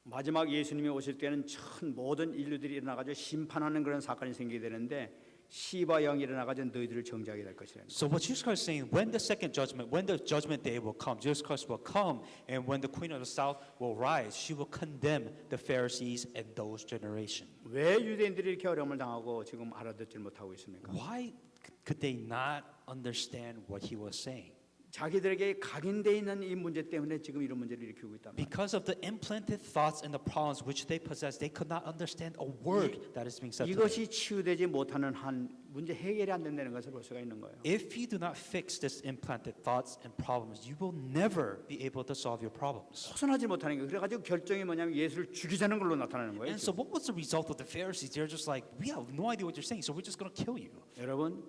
마지막 예수님이 오실 때는 전 모든 인류들이 일어나가지고 심판하는 그런 사건이 생기게 되는데 시바 여왕이 일어나가지고 너희들을 정죄하게 될 것이라. So what Jesus Christ is saying, when the second judgment, when the judgment day will come, Jesus Christ will come, and when the queen of the south will rise, she will condemn the Pharisees and those generation. 왜 유대인들이 이렇게 어려움을 당하고 지금 알아듣지 못하고 있습니까? Why could they not understand what he was saying? 자기들에게 각인되어 있는 이 문제 때문에 지금 이런 문제를 일으키고 있단 말이에요. Because of the implanted thoughts and the problems which they possess, they could not understand a word that is being said to them. 이것이 치유되지 못하는 한 문제 해결이 안 된다는 것을 볼 수가 있는 거예요. If you do not fix this implanted thoughts and problems, you will never be able to solve your problems. 벗어나지 못하는 거예요. 그래가지고 결정이 뭐냐면 예수를 죽이자는 걸로 나타나는 거예요. And so what was the result of the Pharisees? They're just like, we have no idea what you're saying, so we're just going to kill you. 여러분,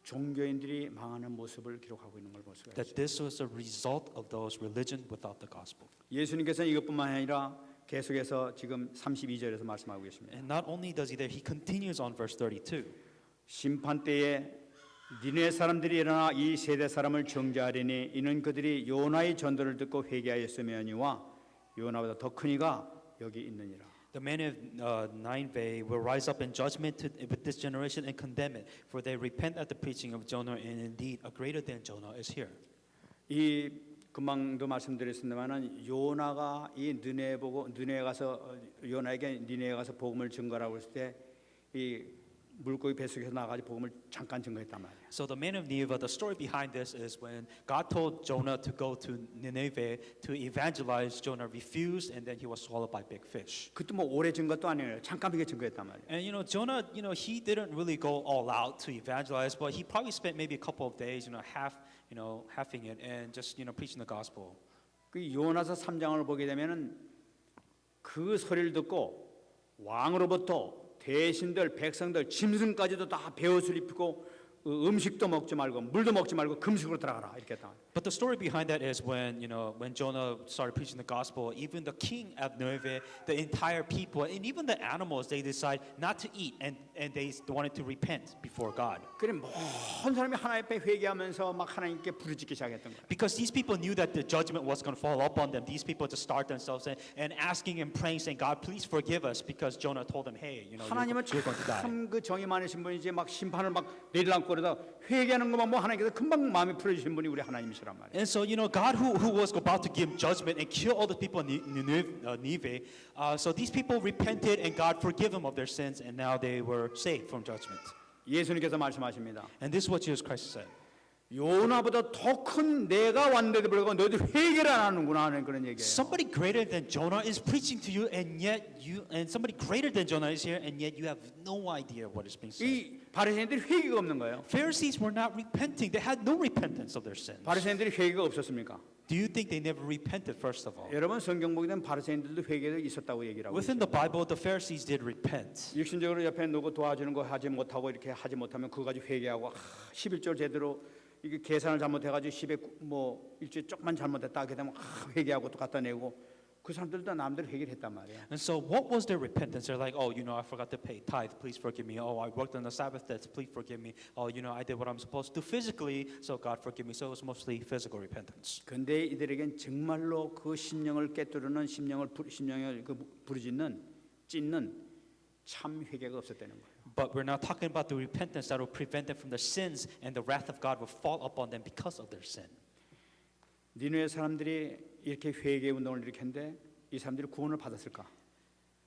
종교인들이 망하는 모습을 기록하고 있는 걸 볼 수가 있어요. That this was a result of those religion without the gospel. 예수님께서는 이것뿐만 아니라 계속해서 지금 32절에서 말씀하고 계십니다. And not only does he there, he continues on verse 32. 심판 때에 니네 사람들이 일어나 이 세대 사람을 정죄하리니 이는 그들이 요나의 전도를 듣고 회개하였으며니와 요나보다 더 큰 이가 여기 있느니라. The men of Nineveh will rise up in judgment with this generation and condemn it, for they repent at the preaching of Jonah, and indeed a greater than Jonah is here. 이 금방도 말씀드렸습니다만은 요나가 이 느네에 가서 요나에게 니네에 가서 복음을 증거하라고 했을 때 이 물고기 뱃속에서 나가지고 복음을 잠깐 증거했단 말이에요. So the men of Nineveh, the story behind this is when God told Jonah to go to Nineveh to evangelize, Jonah refused, and then he was swallowed by big fish. 그것도 뭐 오래 증거도 아니에요. 잠깐 이게 증거했단 말이에요. And Jonah, he didn't really go all out to evangelize, but he probably spent maybe a couple of days, halving it and just, preaching the gospel. 그 요나서 3장을 보게 되면은 그 소리를 듣고 왕으로부터 대신들, 백성들, 짐승까지도 다 베옷을 입히고 음식도 먹지 말고 물도 먹지 말고 금식으로 들어가라 이렇게 했다. But the story behind that is when, when Jonah started preaching the gospel, even the king of Nineveh, the entire people, and even the animals, they decide not to eat, and they wanted to repent before God. 그래 모든 사람이 하나님 앞에 회개하면서 막 하나님께 부르짖기 시작했던 거예요. Because these people knew that the judgment was going to fall upon them. These people just start themselves and asking and praying, saying, God, please forgive us, because Jonah told them, hey, 하나님은 you're going to die. 참 그 정의 많으신 분이지 막 심판을 막 내리려고 그러다 회개하는 것만 뭐 하나님께서 금방 마음이 풀어주신 분이 우리 하나님이시란 말이에요. And so, God who was about to give judgment and kill all the people in Nineveh, so these people repented and God forgave them of their sins, and now they were saved from judgment. 예수님께서 말씀하십니다. And this is what Jesus Christ said. 요나보다 더 큰 내가 왔는데도 불구하고 너희들 회개를 안 하는구나 하는 그런 얘기예요. Somebody greater than Jonah is preaching to you, and somebody greater than Jonah is here, and yet you have no idea what is being said. 이 바리새인들이 회개가 없는 거예요. Pharisees were not repenting. They had no repentance of their sins. 바리새인들이 회개가 없었습니까? Do you think they never repented, first of all? 여러분 성경 보게 되면 바리새인들도 회개가 있었다고 얘기를 하고 Within 있어요. the Bible, the Pharisees did repent. 육신적으로 옆에 누구 도와주는 거 하지 못하고 이렇게 하지 못하면 그거 가지고 회개하고 11조 제대로 이게 계산을 잘못해가지고 10에 뭐 일주일 조금만 잘못했다 하게 되면 회개하고 또 갖다 내고 그 사람들도 남들 회개를 했단 말이에요. And so what was their repentance? They're like, oh, I forgot to pay tithe, please forgive me. Oh, I worked on the Sabbath, please forgive me. Oh, I did what I'm supposed to do physically, so God forgive me. So it was mostly physical repentance. 근데 이들에겐 정말로 그 심령을 깨뜨리는 심령을 부르짖는 찢는 참 회개가 없었다는 거예요. But we're not talking about the repentance that will prevent them from their sins, and the wrath of God will fall upon them because of their sin. 니느웨 사람들이 이렇게 회개 운동을 일으켰는데 이 사람들이 구원을 받았을까?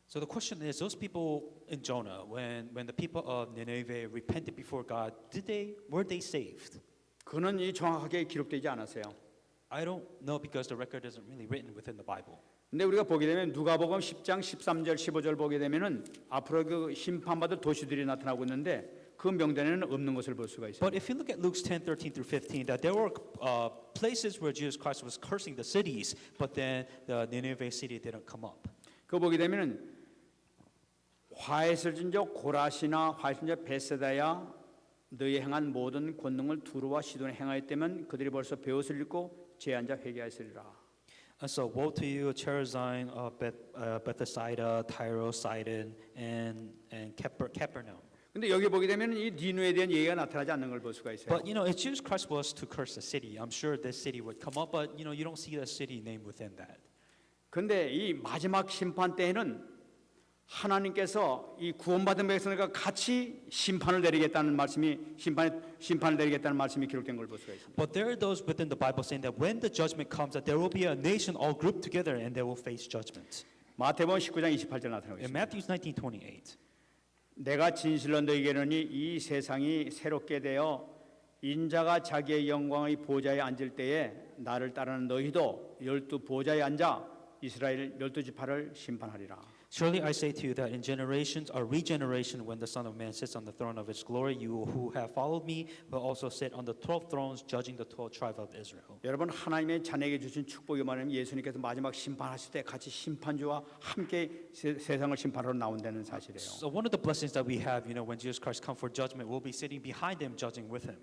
So the question is, those people in Jonah, when the people of Nineveh repented before God, were they saved? 그는 이 정확하게 기록되지 않았어요. I don't know, because the record isn't really written within the Bible. 근데 우리가 보게 되면 누가복음 10장 13절 15절 보게 되면은 앞으로 그 심판받을 도시들이 나타나고 있는데 그 명단에는 없는 것을 볼 수가 있어요. But if you look at Luke 10:13 through 15, that there were places where Jesus Christ was cursing the cities, but then the Nineveh city didn't come up. 그거 보게 되면은 화했을 진저 고라시나 화했을 진저 베세다야 너희 행한 모든 권능을 두루와 시돈에 행하였다면 그들이 벌써 베옷을 입고 죄 앉아 회개하였으리라. And so woe to you, Chorazin, Bethsaida, Tyre, Sidon, and Capernaum. 근데 여기 보게 되면 이 니누에 대한 얘기가 나타나지 않는 걸 볼 수가 있어요. But if Jesus Christ was to curse the city, I'm sure this city would come up. But you don't see the city name within that. 근데 이 마지막 심판 때에는 하나님께서 이 구원받은 백성들과 같이 심판을 내리겠다는 말씀이 심판을 내리겠다는 말씀이 기록된 걸 볼 수가 있습니다. But there are those within the Bible saying that when the judgment comes, that there will be a nation all grouped together and they will face judgment. 마태복음 19장 28절 나타나고 In 있습니다. Matthew 19:28. 내가 진실로 너희에게 이르노니 이 세상이 새롭게 되어 인자가 자기의 영광의 보좌에 앉을 때에 나를 따르는 너희도 12 보좌에 앉아 이스라엘 12지파를 심판하리라. Surely I say to you that in generations or regeneration, when the Son of Man sits on the throne of his glory, you who have followed me will also sit on the 12 thrones, judging the 12 tribes of Israel. 여러분 하나님의 자녀에게 주신 축복이 말하면 예수님께서 마지막 심판하실 때 같이 심판주와 함께 세상을 심판하러 나온다는 사실이에요. So one of the blessings that we have, when Jesus Christ comes for judgment, we'll be sitting behind him, judging with him.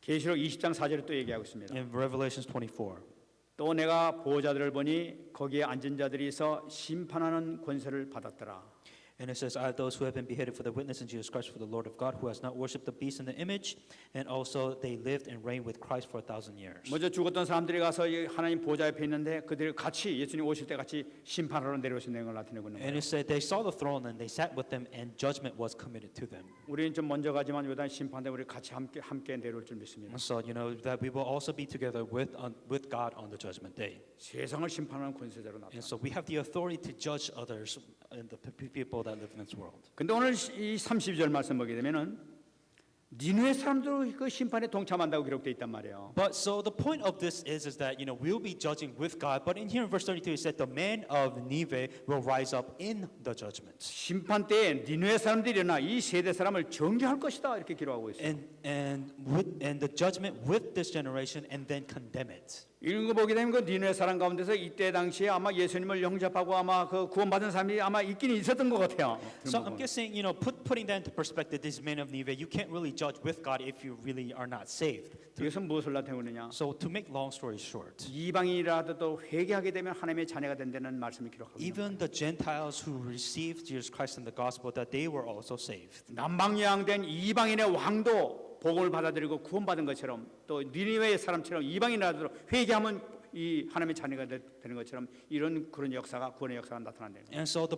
계시록 20장 4절에 또 얘기하고 있습니다. In Revelations 24. 또 내가 보호자들을 보니 거기에 앉은 자들이 서 심판하는 권세를 받았더라. And it says, I, those who have been beheaded for the witness in Jesus Christ, for the Lord of God, who has not worshipped the beast and the image, and also they lived and reigned with Christ for 1,000 years. 먼저 죽었던 사람들이 가서 하나님 보좌 옆에 있는데 그들이 같이 예수님 오실 때 같이 심판하러 내려오신다는 걸 나타내고 있는 And 거예요. it said they saw the throne and they sat with them, and judgment was committed to them. 우리는 좀 먼저 가지만 요단 심판 때 우리 같이 함께 내려올 줄 믿습니다. And so that we will also be together with God on the judgment day. 세상을 심판하는 권세자로 나타나. And so we have the authority to judge others and the people that live in this world. 근데 오늘 이 32절 말씀 보게 되면은 니느웨 사람도 그 심판에 동참한다고 기록되어 있단 말이에요. But so the point of this is that we'll be judging with God. But in here in verse 32 it said the man of Nineveh will rise up in the judgment. 심판 때에 니느웨 사람들이 일어나 이 세대 사람을 정죄할 것이다 이렇게 기록하고 있어요. And the judgment with this generation and then condemn it. 이런 거 보게 되면 그 니네 사람 가운데서 이때 당시에 아마 예수님을 영접하고 아마 그 구원받은 사람이 아마 있긴 있었던 것 같아요. So I'm guessing, putting that into perspective, these men of Nineveh, you can't really judge with God if you really are not saved. 이것은 무엇을 나타내느냐? So to make long story short, 이방인이라도 또 회개하게 되면 하나님의 자녀가 된다는 말씀을 기록합니다. even the Gentiles who received Jesus Christ in the gospel, that they were also saved. 남방여왕된 이방인의 왕도 복음을 받아들이고 구원받은 것처럼 또 니느웨의 사람처럼 이방인이라도 회개하면 이 하나님의 자녀가 되는 것처럼 이런 그런 역사가 구원의 역사가 나타난다. And so the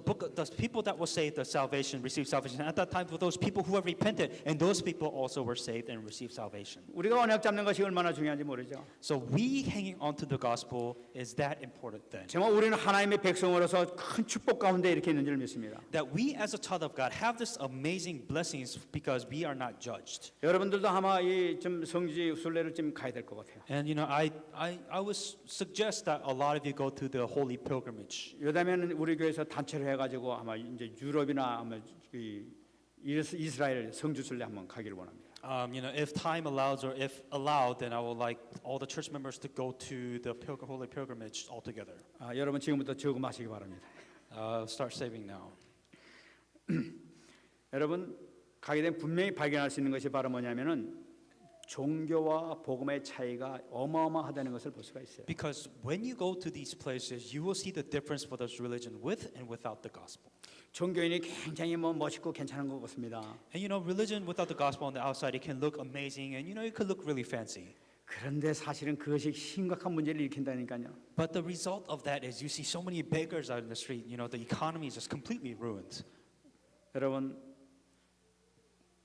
people that were saved, the salvation, received salvation. At that time, for those people who have repented, and those people also were saved and received salvation. 우리가 언약 잡는 것이 얼마나 중요한지 모르죠. So we hanging on to the gospel is that important then. 정말 우리는 하나님의 백성으로서 큰 축복 가운데 이렇게 있는 줄 믿습니다. That we as a child of God have this amazing blessings because we are not judged. 여러분들도 아마 이 좀 성지 순례를 좀 가야 될 것 같아요. And I would suggest that a lot of you go to the holy pilgrimage. 요다면 우리 교회에서 단체로 해가지고 아마 이제 유럽이나 아마 이스라엘 성지 순례 한번 가기를 원합니다. If time allows or if allowed, then I would like all the church members to go to the holy pilgrimage all together. 여러분 지금부터 저금하시기 바랍니다. Start saving now. 여러분 가게 되면 분명히 발견할 수 있는 것이 바로 뭐냐면은 종교와 복음의 차이가 어마어마하다는 것을 볼 수가 있어요. Because when you go to these places, you will see the difference for this religion with and without the gospel. 종교인이 굉장히 멋있고 괜찮은 것 같습니다. And religion without the gospel on the outside, it can look amazing, and it could look really fancy. 그런데 사실은 그것이 심각한 문제를 일으킨다니까요. But the result of that is you see so many beggars out in the street. The economy is just completely ruined. 여러분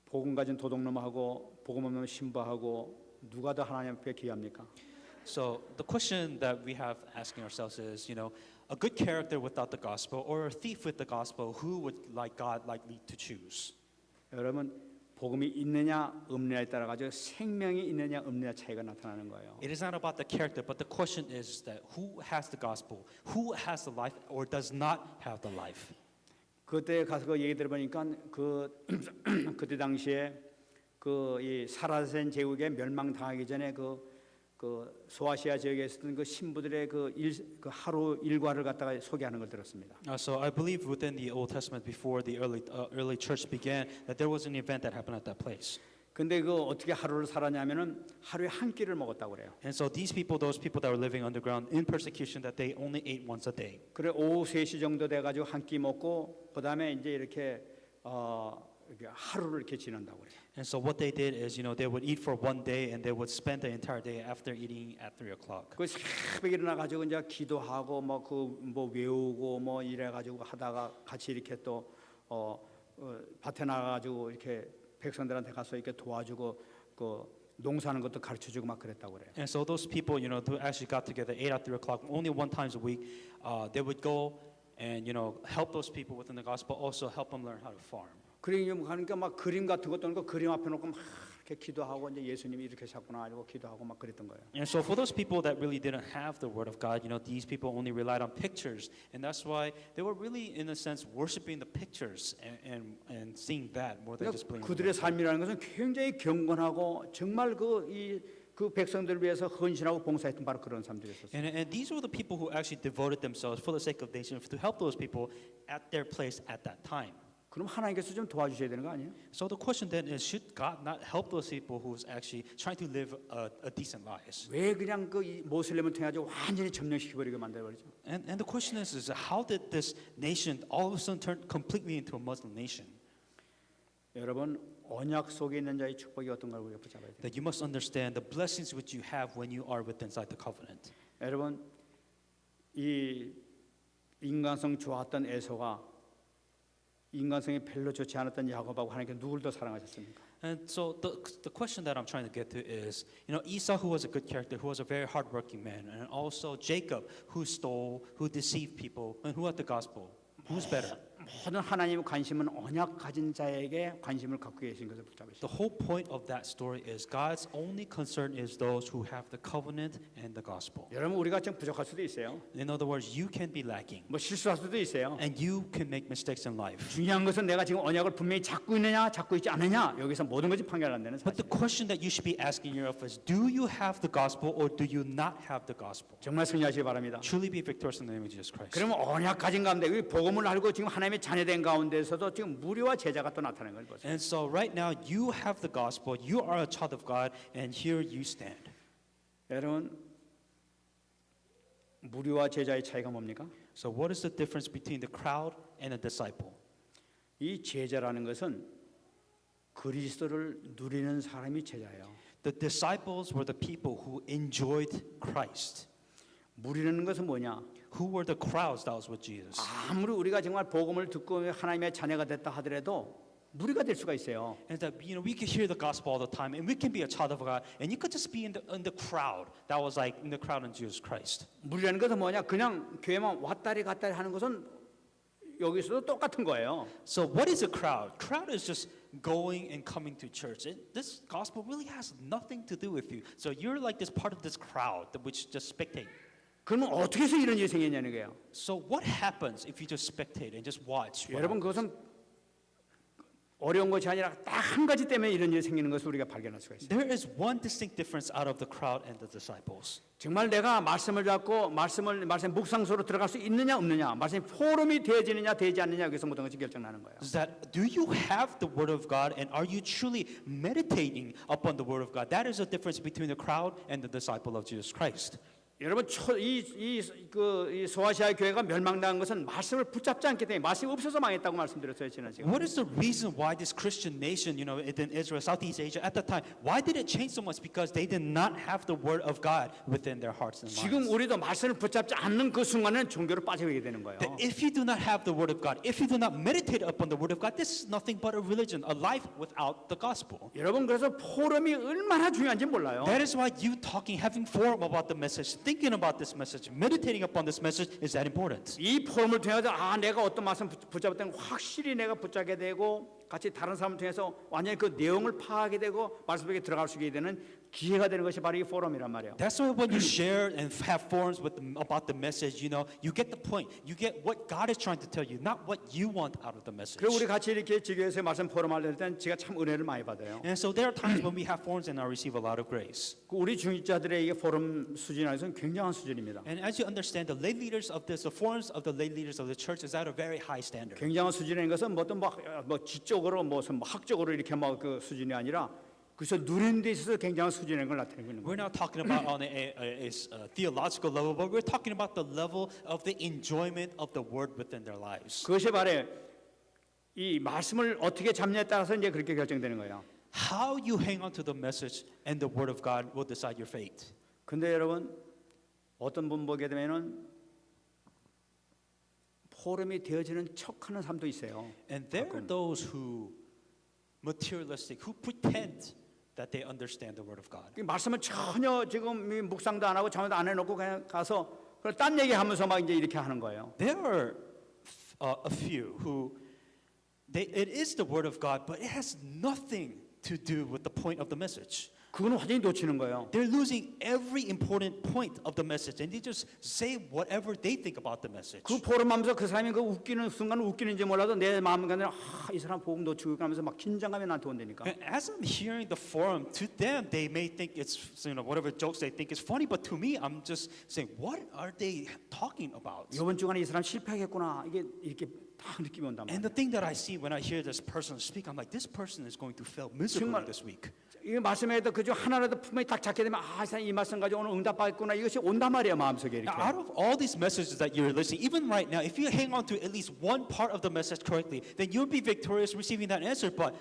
복음 가진 도둑놈하고 복음 없는 신부하고 누가 더 하나님 앞에 귀합니까? So the question that we have asking ourselves is, a good character without the gospel or a thief with the gospel, who would God likely to choose? 여러분 복음이 있느냐 없느냐에 따라 가지고 생명이 있느냐 없느냐 차이가 나타나는 거예요. It is not about the character, but the question is that who has the gospel, who has the life, or does not have the life? 그때 가서 그 얘기 들어보니까 그때 당시에 이 사라센 제국에 멸망당하기 전에 그 소아시아 지역에 있었던 그 신부들의 그 하루 일과를 갖다가 소개하는 걸 들었습니다. So I believe within the Old Testament, before the early church began, that there was an event that happened at that place. 근데 어떻게 하루를 살았냐면은 하루에 한 끼를 먹었다고 그래요. And so these people, those people that were living underground in persecution, that they only ate once a day. 그래 오후 3시 정도 돼 가지고 한 끼 먹고 그다음에 이제 이렇게 하루를 이렇게 지낸다고 그래요. And so what they did is, they would eat for one day and they would spend the entire day after eating at 3 o'clock. 그 새벽에 일어나 가지고 이제 기도하고 외우고 이래 가지고 하다가 같이 이렇게 또 밭에 나가 가지고 이렇게 백성들한테 가서 이렇게 도와주고 농사하는 것도 가르쳐 주고 막 그랬다고 그래요. And so those people, who actually got together, ate at 3 o'clock, only one times a week, they would go and help those people within the gospel, also help them learn how to farm. 그러니까 막 그림 같은 것도 있고 그림 앞에 놓고 막 이렇게 기도하고 이제 예수님이 이렇게 샀구나 이러고 기도하고 막 그랬던 거예요. And so for those people that really didn't have the word of God, these people only relied on pictures, and that's why they were really, in a sense, worshiping the pictures and seeing that more than just believing. 그들의 삶이라는 것은 굉장히 경건하고 정말 그 백성들을 위해서 헌신하고 봉사했던 바로 그런 사람들이었어요. And these were the people who actually devoted themselves for the sake of the nation to help those people at their place at that time. 그럼 하나님께서 좀 도와주셔야 되는 거 아니에요? So the question then is, should God not help those people who's actually trying to live a decent lives? 왜 그냥 이 모슬렘을 통해 가지고 완전히 점령시켜버리게 만들어버리죠? And the question is how did this nation all of a sudden turn completely into a Muslim nation? 여러분 언약 속에 있는 자의 축복이 어떤 걸 우리가 붙잡아야 돼요. That you must understand the blessings which you have when you are with inside the covenant. 여러분 이 인간성 좋았던 에서가 인간성이 별로 좋지 않았던 야곱하고 하나님께서 누굴 더 사랑하셨습니까? And so the question that I'm trying to get to is, Esau, who was a good character, who was a very hardworking man, and also Jacob, who stole, who deceived people, and who had the gospel. Who's better? 모든 하나님의 관심은 언약 가진 자에게 관심을 갖고 계신 것을 붙잡으시죠. The whole point of that story is God's only concern is those who have the covenant and the gospel. 여러분 우리가 좀 부족할 수도 있어요. In other words, you can be lacking 뭐 실수할 수도 있어요. and you can make mistakes in life. 중요한 것은 내가 지금 언약을 분명히 잡고 있느냐 잡고 있지 않느냐 여기서 모든 것이 판결한다는 But the 사실. question that you should be asking yourself is, do you have the gospel or do you not have the gospel? 정말 승리하시기 바랍니다. Truly be victorious in the name of Jesus Christ. 그러면 언약 가진 가운데 이 복음을 알고 지금 하나님의 자녀된 가운데서도 지금 무리와 제자가 또 나타나는 걸 보세요. And so right now you have the gospel, you are a child of God, and here you stand. 여러분 무리와 제자의 차이가 뭡니까? So what is the difference between the crowd and a disciple? 이 제자라는 것은 그리스도를 누리는 사람이 제자예요. The disciples were the people who enjoyed Christ. 무리라는 것은 뭐냐? Who were the crowds that was with Jesus? 아무리 우리가 정말 복음을 듣고 하나님의 자녀가 됐다 하더라도 무리가 될 수가 있어요. And that we could hear the gospel all the time, and we can be a child of God, and you could just be in the crowd that was like in the crowd in Jesus Christ. 무리라는 것은 뭐냐? 그냥 교회만 왔다리 갔다리 하는 것은 여기서도 똑같은 거예요. So what is a crowd? Crowd is just going and coming to church. This gospel really has nothing to do with you. So you're like this part of this crowd that which just spectate. 그러면 어떻게 해서 이런 일이 생겼냐는 거예요. So what happens if you just spectate and just watch? what 여러분 happens? 그것은 어려운 것이 아니라 딱 한 가지 때문에 이런 일이 생기는 것을 우리가 발견할 수가 있어요. There is one distinct difference out of the crowd and the disciples. 정말 내가 말씀을 잡고 말씀 묵상소로 들어갈 수 있느냐 없느냐, 말씀 포럼이 되어지느냐 되지 않느냐 여기서 모든 것이 결정나는 거예요. Is that do you have the word of God and are you truly meditating upon the word of God? That is the difference between the crowd and the disciple of Jesus Christ. 여러분 이 소아시아 교회가 멸망당한 것은 말씀을 붙잡지 않기 때문에 말씀이 없어서 망했다고 말씀드렸어요 지난 시간. What is the reason why this Christian nation, in Israel, Southeast Asia at that time, why did it change so much? Because they did not have the word of God within their hearts and 지금 minds. 우리도 말씀을 붙잡지 않는 그 순간은 종교로 빠져가게 되는 거예요. That if you do not have the word of God, if you do not meditate upon the word of God, this is nothing but a religion, a life without the gospel. 여러분 그래서 포럼이 얼마나 중요한지 몰라요. That is why you talking, having forum about the message, thinking about this message, meditating upon this message is that important. 이 포럼을 통해서 내가 어떤 말씀 붙잡았다는 걸 확실히 내가 붙잡게 되고 같이 다른 사람을 통해서 완전히 그 내용을 파악하게 되고 말씀 속에 들어갈 수 있게 되는 기회가 되는 것이 바로 이 포럼이란 말이에요. That's why when you share and have forums about the message, you get the point. You get what God is trying to tell you, not what you want out of the message. 그리고 우리 같이 이렇게 지교에서 말씀 포럼할 때는 제가 참 은혜를 많이 받아요. And so there are times when we have forums and I receive a lot of grace. 우리 중직자들의 이게 포럼 수준에서는 굉장한 수준입니다. And as you understand, the lay leaders of this, the forums of the lay leaders of the church is at a very high standard. 굉장한 수준인 것은 어떤 뭐 지적으로 무슨 학적으로 이렇게 그 수준이 아니라 그래서 누리는 데 있어서 굉장한 수준인 걸 나타내고 있는 We're 거예요. not talking about on a theological level, but we're talking about the level of the enjoyment of the word within their lives. 그것이 바로 이 말씀을 어떻게 잡냐에 따라서 이제 그렇게 결정되는 거예요. How you hang on to the message and the word of God will decide your fate. 근데 여러분 어떤 분 보게 되면은 포럼이 되어지는 척하는 사람도 있어요. And there are those who materialistic, who pretend that they understand the word of God. 이 말씀을 전혀 지금 묵상도 안 하고 잠도 안 해놓고 그냥 가서 그걸 딴 얘기하면서 막 이제 이렇게 하는 거예요. There are a few who it is the word of God, but it has nothing to do with the point of the message. 그거는 완전히 놓치는 거예요. They're losing every important point of the message, and they just say whatever they think about the message. 그 포럼하면서 그 사람이 그 웃기는 순간 웃기는지 몰라도 내 마음가는 이 사람 복음 놓치고 가면서 막 긴장감이 나한테 온다니까. And as I'm hearing the forum, to them they may think it's whatever jokes they think is funny, but to me I'm just saying, what are they talking about? 이번 주간에 이 사람 실패하겠구나 이게 이렇게 딱 느낌이 온단 And 말이에요. the thing that I see when I hear this person speak, I'm like, this person is going to fail miserably 정말 this week. 이 말씀에도 그중 하나라도 품에 딱 잡게 되면 이 사람 이 말씀 가지고 오늘 응답받겠구나 이것이 온단 말이에요 마음속에 이렇게. Now, out of all these messages that you're listening, even right now, if you hang on to at least one part of the message correctly, then you'll be victorious receiving that answer. But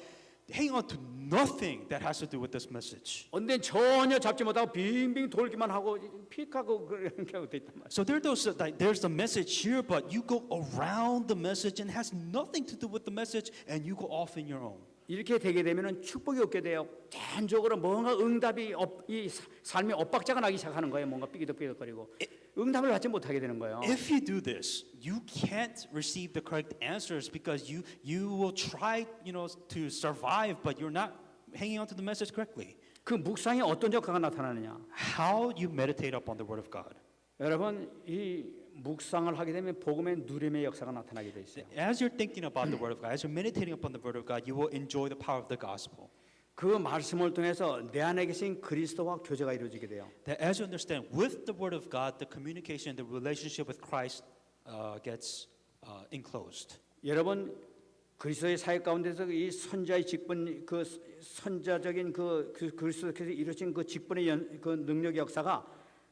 hang on to nothing that has to do with this message. 근데 전혀 잡지 못하고 빙빙 돌기만 하고 픽하고 그렇게 하고 돼 있단 말이에요. So there's the message here, but you go around the message and it has nothing to do with the message, and you go off in your own. 이렇게 되게 되면은 축복이 없게 돼요. 전적으로 뭔가 응답이 이 삶의 엇박자가 나기 시작하는 거예요. 뭔가 삐기덕삐기덕거리고. 응답을 받지 못하게 되는 거예요. If you do this, you can't receive the correct answers because you will try, to survive, but you're not hanging on to the message correctly. 그 묵상에 어떤 효과가 나타나느냐? How you meditate upon the Word of God. 여러분 이 묵상을 하게 되면 복음의 누림의 역사가 나타나게 돼 있어요. As you're thinking about the Word of God, as you're meditating upon the Word of God, you will enjoy the power of the gospel. 그 말씀을 통해서 내 안에 계신 그리스도와 교제가 이루어지게 돼요. That as you understand, with the Word of God, the communication, the relationship with Christ gets enclosed. 여러분 그리스도의 사역 가운데서 이 선자의 직분, 그 선자적인 그 그리스도께서 이루어진 그 직분의 그 능력의 역사가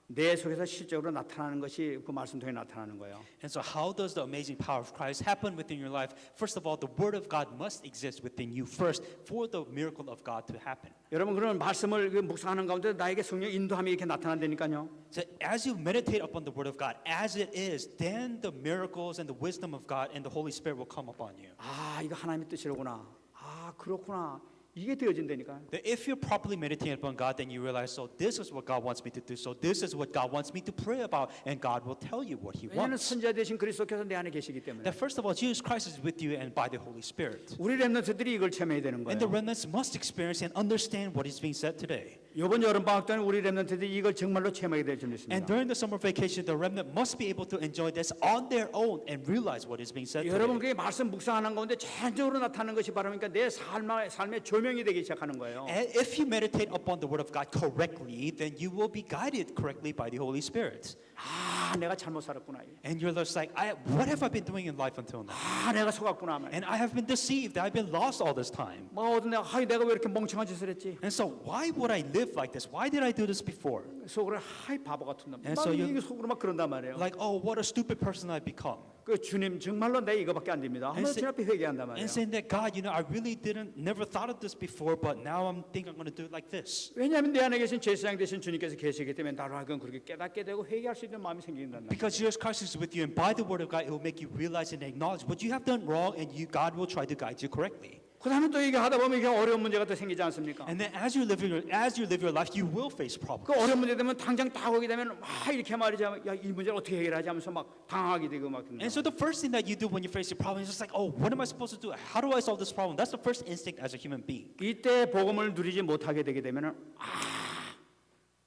내 속에서 실제로 나타나는 것이 그 말씀 통해 나타나는 거예요. And so how does the amazing power of Christ happen within your life? First of all, the Word of God must exist within you first for the miracle of God to happen. 여러분 그런 말씀을 묵상하는 가운데 나에게 성령 인도함이 이렇게 나타난다니까요. So as you meditate upon the Word of God as it is, then the miracles and the wisdom of God and the Holy Spirit will come upon you. 아 이거 하나님의 뜻이로구나. 아 그렇구나. 이게 되어진다니까. That if you're properly meditating upon God, then you realize, so this is what God wants me to do. So this is what God wants me to pray about, and God will tell you what He 왜냐하면 wants. 선자 되신 그리스도께서 내 안에 계시기 때문에. That first of all, Jesus Christ is with you and by the Holy Spirit. 우리 렘넌트들이 이걸 체험해야 되는 And the 거예요. remnants must experience and understand what is being said today. 이번 여름 방학 때는 우리 렘넌트들이 이걸 정말로 체험하게 될 줄 And 믿습니다. during the summer vacation, the remnant must be able to enjoy this on their own and realize what is being said 여러분 today. 그게 말씀 묵상하는 가운데 전적으로 나타나는 것이 바라니까 내 삶의 조명이 되기 시작하는 거예요. And if you meditate upon the Word of God correctly, then you will be guided correctly by the Holy Spirit. 아, 내가 잘못 살았구나. And you're just like, what have I been doing in life until now? 아, 내가 속았구나. 말이야. And I have been deceived. I've been lost all this time. 뭐 어떤 내가 왜 이렇게 멍청한 짓을 했지? And so why would I live like this? Why did I do this before? 속으로 하이 바보 같은 놈. And 막 so you- 이게 속으로 막 그런단 말이에요. Like, oh, what a stupid person I've become. 그 주님 정말로 내 이거밖에 안 됩니다. And 하면서 say- 주님 앞에 회개한단 말이에요. And saying that, God, I really never thought of this before, but now think I'm going to do it like this. 왜냐하면 내 안에 계신 제사장 되신 주님께서 계시기 때문에 나로 하여금 그렇게 깨닫게 되고 회개할 수 있는 마음이 생긴단 말이에요. Because Jesus Christ is with you, and by the Word of God, it will make you realize and acknowledge what you have done wrong, and God will try to guide you correctly. 그 다음에 또 이게 하다 보면 이게 어려운 문제가 또 생기지 않습니까? And then as you live your life, you will face problems. 그 어려운 문제 되면 당장 딱 오게 되면 막 이렇게 말이지 야이 문제를 어떻게 해결하지 하면서 막 당황하게 되고 막 그런 And so the first thing that you do when you face a problem is just like, oh, what am I supposed to do? How do I solve this problem? That's the first instinct as a human being. 이때 복음을 누리지 못하게 되게 되면은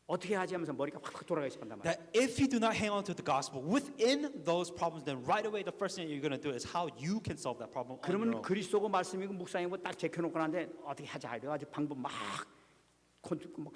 어떻게 하지 하면서 머리가 확 돌아가기 시작한단 말이에요. That if you do not hang on to the gospel within those problems, then right away the first thing you're going to do is how you can solve that problem on your 그러면 own. 그리스도고 말씀이고 묵상이고 딱 제켜놓고 나는데 어떻게 하자 이래가지고 방법 막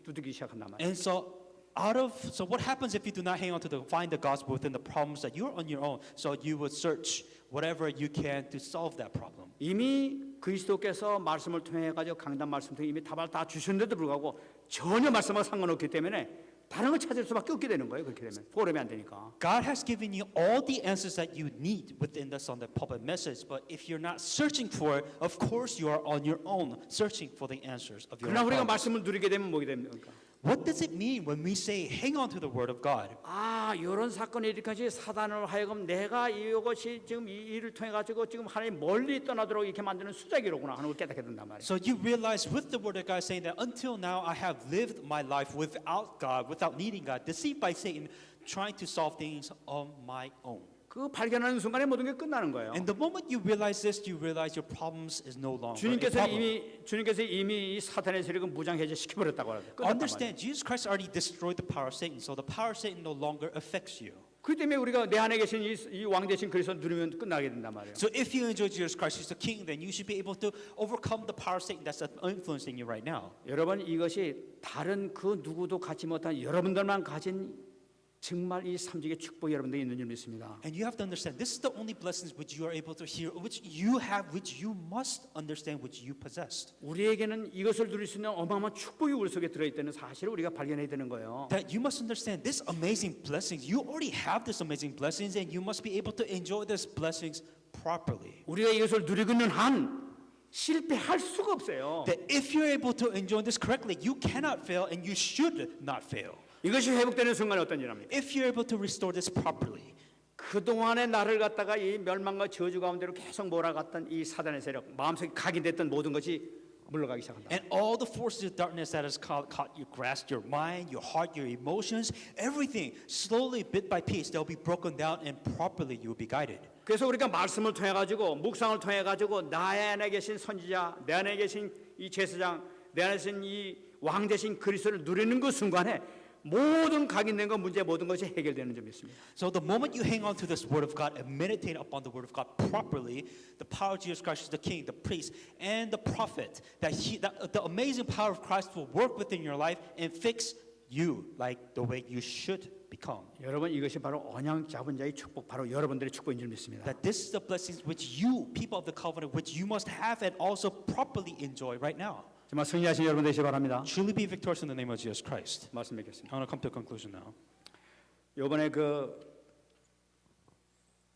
두드기 시작한단 말이에요. And so what happens if you do not hang on to find the gospel within the problems that you're on your own? So you would search whatever you can to solve that problem. 이미 그리스도께서 말씀을 통해 가지고 강단 말씀 통해 이미 답을 다 주셨는데도 불구하고 전혀 말씀과 상관없기 때문에 다른 걸 찾을 수밖에 없게 되는 거예요. 그렇게 되면 포럼이 안 되니까. God has given you all the answers that you need within the Sunday pulpit message, but if you're not searching for it, of course you are on your own searching for the answers of your 그러나 우리가 problems. 말씀을 누리게 되면 뭐게 됩니까? What does it mean when we say hang on to the word of God? 아, 이런 사건이 이렇게 사단을 하여금 내가 이것이 지금 이 일을 통해 가지고 지금 하나님 멀리 떠나도록 이렇게 만드는 수작이로구나 하는 걸 깨닫게 된단 말이에요. So you realize with the word of God saying that until now I have lived my life without God, without needing God, deceived by Satan, trying to solve things on my own. 그 발견하는 순간에 모든 게 끝나는 거예요. And the moment you realize this, you realize your problems is no longer a problem. 주님께서 이미 이 사탄의 세력은 무장해제 시켜버렸다고 하죠. 끝났단 말이에요. Understand, Jesus Christ already destroyed the power of Satan, so the power of Satan no longer affects you. 그 때문에 우리가 내 안에 계신 이 왕 대신 그리스도 누리면 끝나게 된단 말이에요. So if you enjoy Jesus Christ as the King, then you should be able to overcome the power of Satan that's influencing you right now. 여러분 이것이 다른 그 누구도 갖지 못한 여러분들만 가진 정말 이 삼직의 축복이 여러분들이 있는 줄 믿습니다. And you have to understand, this is the only blessings which you are able to hear, which you have, which you must understand, which you possessed. 우리에게는 이것을 누릴 수 있는 어마어마한 축복이 우리 속에 들어있다는 사실을 우리가 발견해야 되는 거예요. That you must understand this amazing blessings. You already have this amazing blessings, and you must be able to enjoy these blessings properly. 우리가 이것을 누리고 있는 한 실패할 수가 없어요. That if you're able to enjoy this correctly, you cannot fail, and you should not fail. 이것이 회복되는 순간에 어떤 일 합니까? If you're able to restore this properly. 그동안에 나를 갖다가 이 멸망과 저주 가운데로 계속 몰아갔던 이 사단의 세력, 마음속에 각인됐던 모든 것이 물러가기 시작한다. And all the forces of darkness that has caught you, grasped your mind, your heart, your emotions, everything, slowly, bit by piece, they'll be broken down and properly you will be guided. 그래서 우리가 말씀을 통해 가지고 묵상을 통해 가지고 나의 안에 계신 선지자, 내 안에 계신 이 제사장, 내 안에 계신 이 왕 대신 그리스도를 누리는 그 순간에 모든 각인된 것 문제 모든 것이 해결되는 점이 있습니다. So the moment you hang on to this word of God and meditate upon the word of God properly, the power of Jesus Christ is the king, the priest, and the prophet, that the amazing power of Christ will work within your life and fix you like the way you should become. 여러분 이것이 바로 언약 잡은 자의 축복, 바로 여러분들의 축복인 줄 믿습니다. That this is the blessings which you, people of the covenant, which you must have and also properly enjoy right now. 정말 승리하신 여러분 되시기 바랍니다. Truly be victorious in the name of Jesus Christ. 말씀 맺겠습니다. I want to come to a conclusion now. 이번에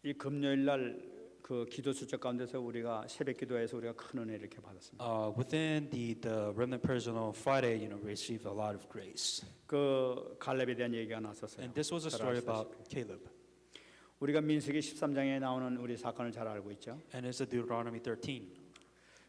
이 금요일 날 그 기도 수적 가운데서 우리가 새벽 기도에서 우리가 큰 은혜 이렇게 받았습니다. Within the remnant prayers on Friday, we received a lot of grace. 그 갈렙에 대한 얘기가 나섰어요. And this was a story about Caleb. 우리가 민수기 13장에 나오는 우리 사건을 잘 알고 있죠. And it's a Deuteronomy 13.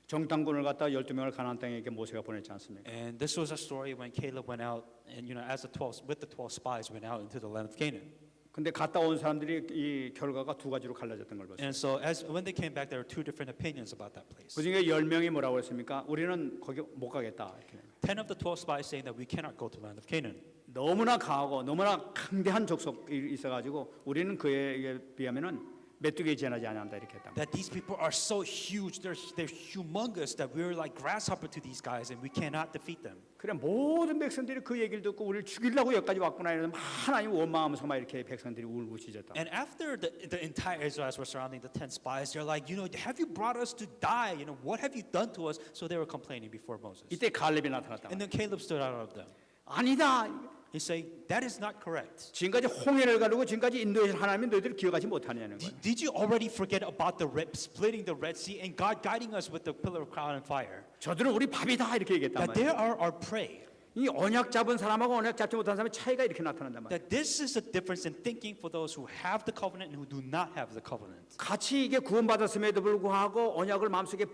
정탐꾼을 갖다 12명을 가나안 땅에게 모세가 보냈지 않습니까? And this was a story when Caleb went out and as with the 12 spies went out into the land of Canaan. 근데 갔다 온 사람들이 이 결과가 두 가지로 갈라졌던 걸 봤어요. And so when they came back, there were two different opinions about that place. 그중에 10명이 뭐라고 했습니까? 우리는 거기 못 가겠다. 이렇게. 10 of the 12 spies saying that we cannot go to the land of Canaan. 너무나 강하고 너무나 강대한 족속이 있어가지고 우리는 그에 비하면은 메뚜기에 지나지 않는다 이렇게 했다. That these people are so huge, they're humongous that we're like grasshopper to these guys and we cannot defeat them. 그래 모든 백성들이 그 얘기를 듣고 우리를 죽이려고 여기까지 왔구나 이러면 하나님 원망하면서 막 이렇게 백성들이 울고 짖었다. And after the entire Israelites were surrounding the 10 spies, they're like, have you brought us to die? What have you done to us? So they were complaining before Moses. 이때 갈렙이 나타났다. And then Caleb stood out of them. 아니다. He said, that is not correct. 지금까지 홍해를 가르고 지금까지 인도에서 하나님이 너희들을 기억하지 못하느냐는 거예요. Did you already forget about splitting the Red Sea and God guiding us with the pillar of cloud and fire? 저들은 우리 밥이다 이렇게 얘기했단 That 말이에요. they are our prey. 이 언약 잡은 사람하고 언약 잡지 못한 사람의 차이가 이렇게 나타난단 말이에요. That this is the difference in thinking for those who have the covenant and who do not have the covenant. 같이 이게 구원받았음에도 불구하고 언약을 마음속에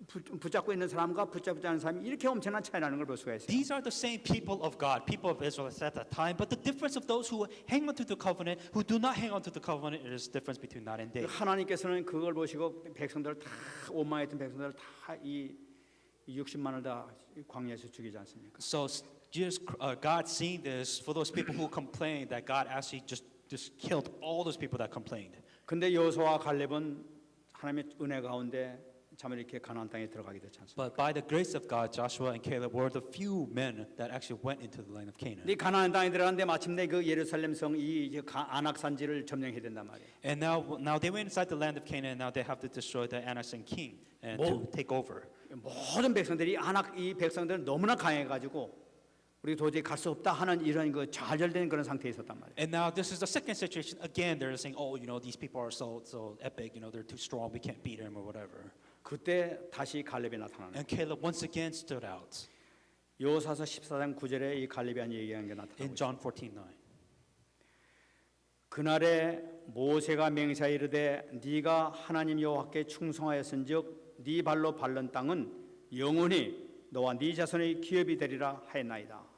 붙잡고 있는 사람과 붙잡지 않은 사람이 이렇게 엄청난 차이라는 걸 볼 수가 있어요. These are the same people of God, people of Israel at that time, but the difference of those who hang on to the covenant, who do not hang on to the covenant, is the difference between night and day. 하나님께서는 그걸 보시고 백성들을 다 원망했던 백성들을 다 이 60만을 다 광야에서 죽이지 않습니까? So God seeing this, for those people who complained, that God actually just killed all those people that complained. 근데 여호수아와 갈렙은 하나님의 은혜 가운데 참 이렇게 가나안 땅에 들어가게 됐지 않습니까? But by the grace of God, Joshua and Caleb were the few men that actually went into the land of Canaan. 이 가나안 땅에 들어갔는데 마침내 그 예루살렘 성 이 아낙 산지를 점령해야 된단 말이에요. And now they went inside the land of Canaan, and now they have to destroy the Anakim king and to take over. 모든 백성들이 이 백성들은 너무나 강해가지고 우리 도저히 갈 수 없다 하는 이런 그 좌절된 그런 상태에 있었단 말이에요. And now this is the second situation. Again, they're saying, "Oh, these people are so epic. They're too strong. We can't beat them or whatever." 그때 다시 갈렙이 나타나는 And Caleb once again stood out 여호사서 14장 9절에 이 갈렙이 한 얘기한 게 나타나고 in 있어요. John 14:9. 그날에 모세가 맹세하여 이르되 네가 하나님 여호와께 충성하였은즉 네 발로 밟는 땅은 영원히 너와 네 자손의 기업이 되리라 하였나이다.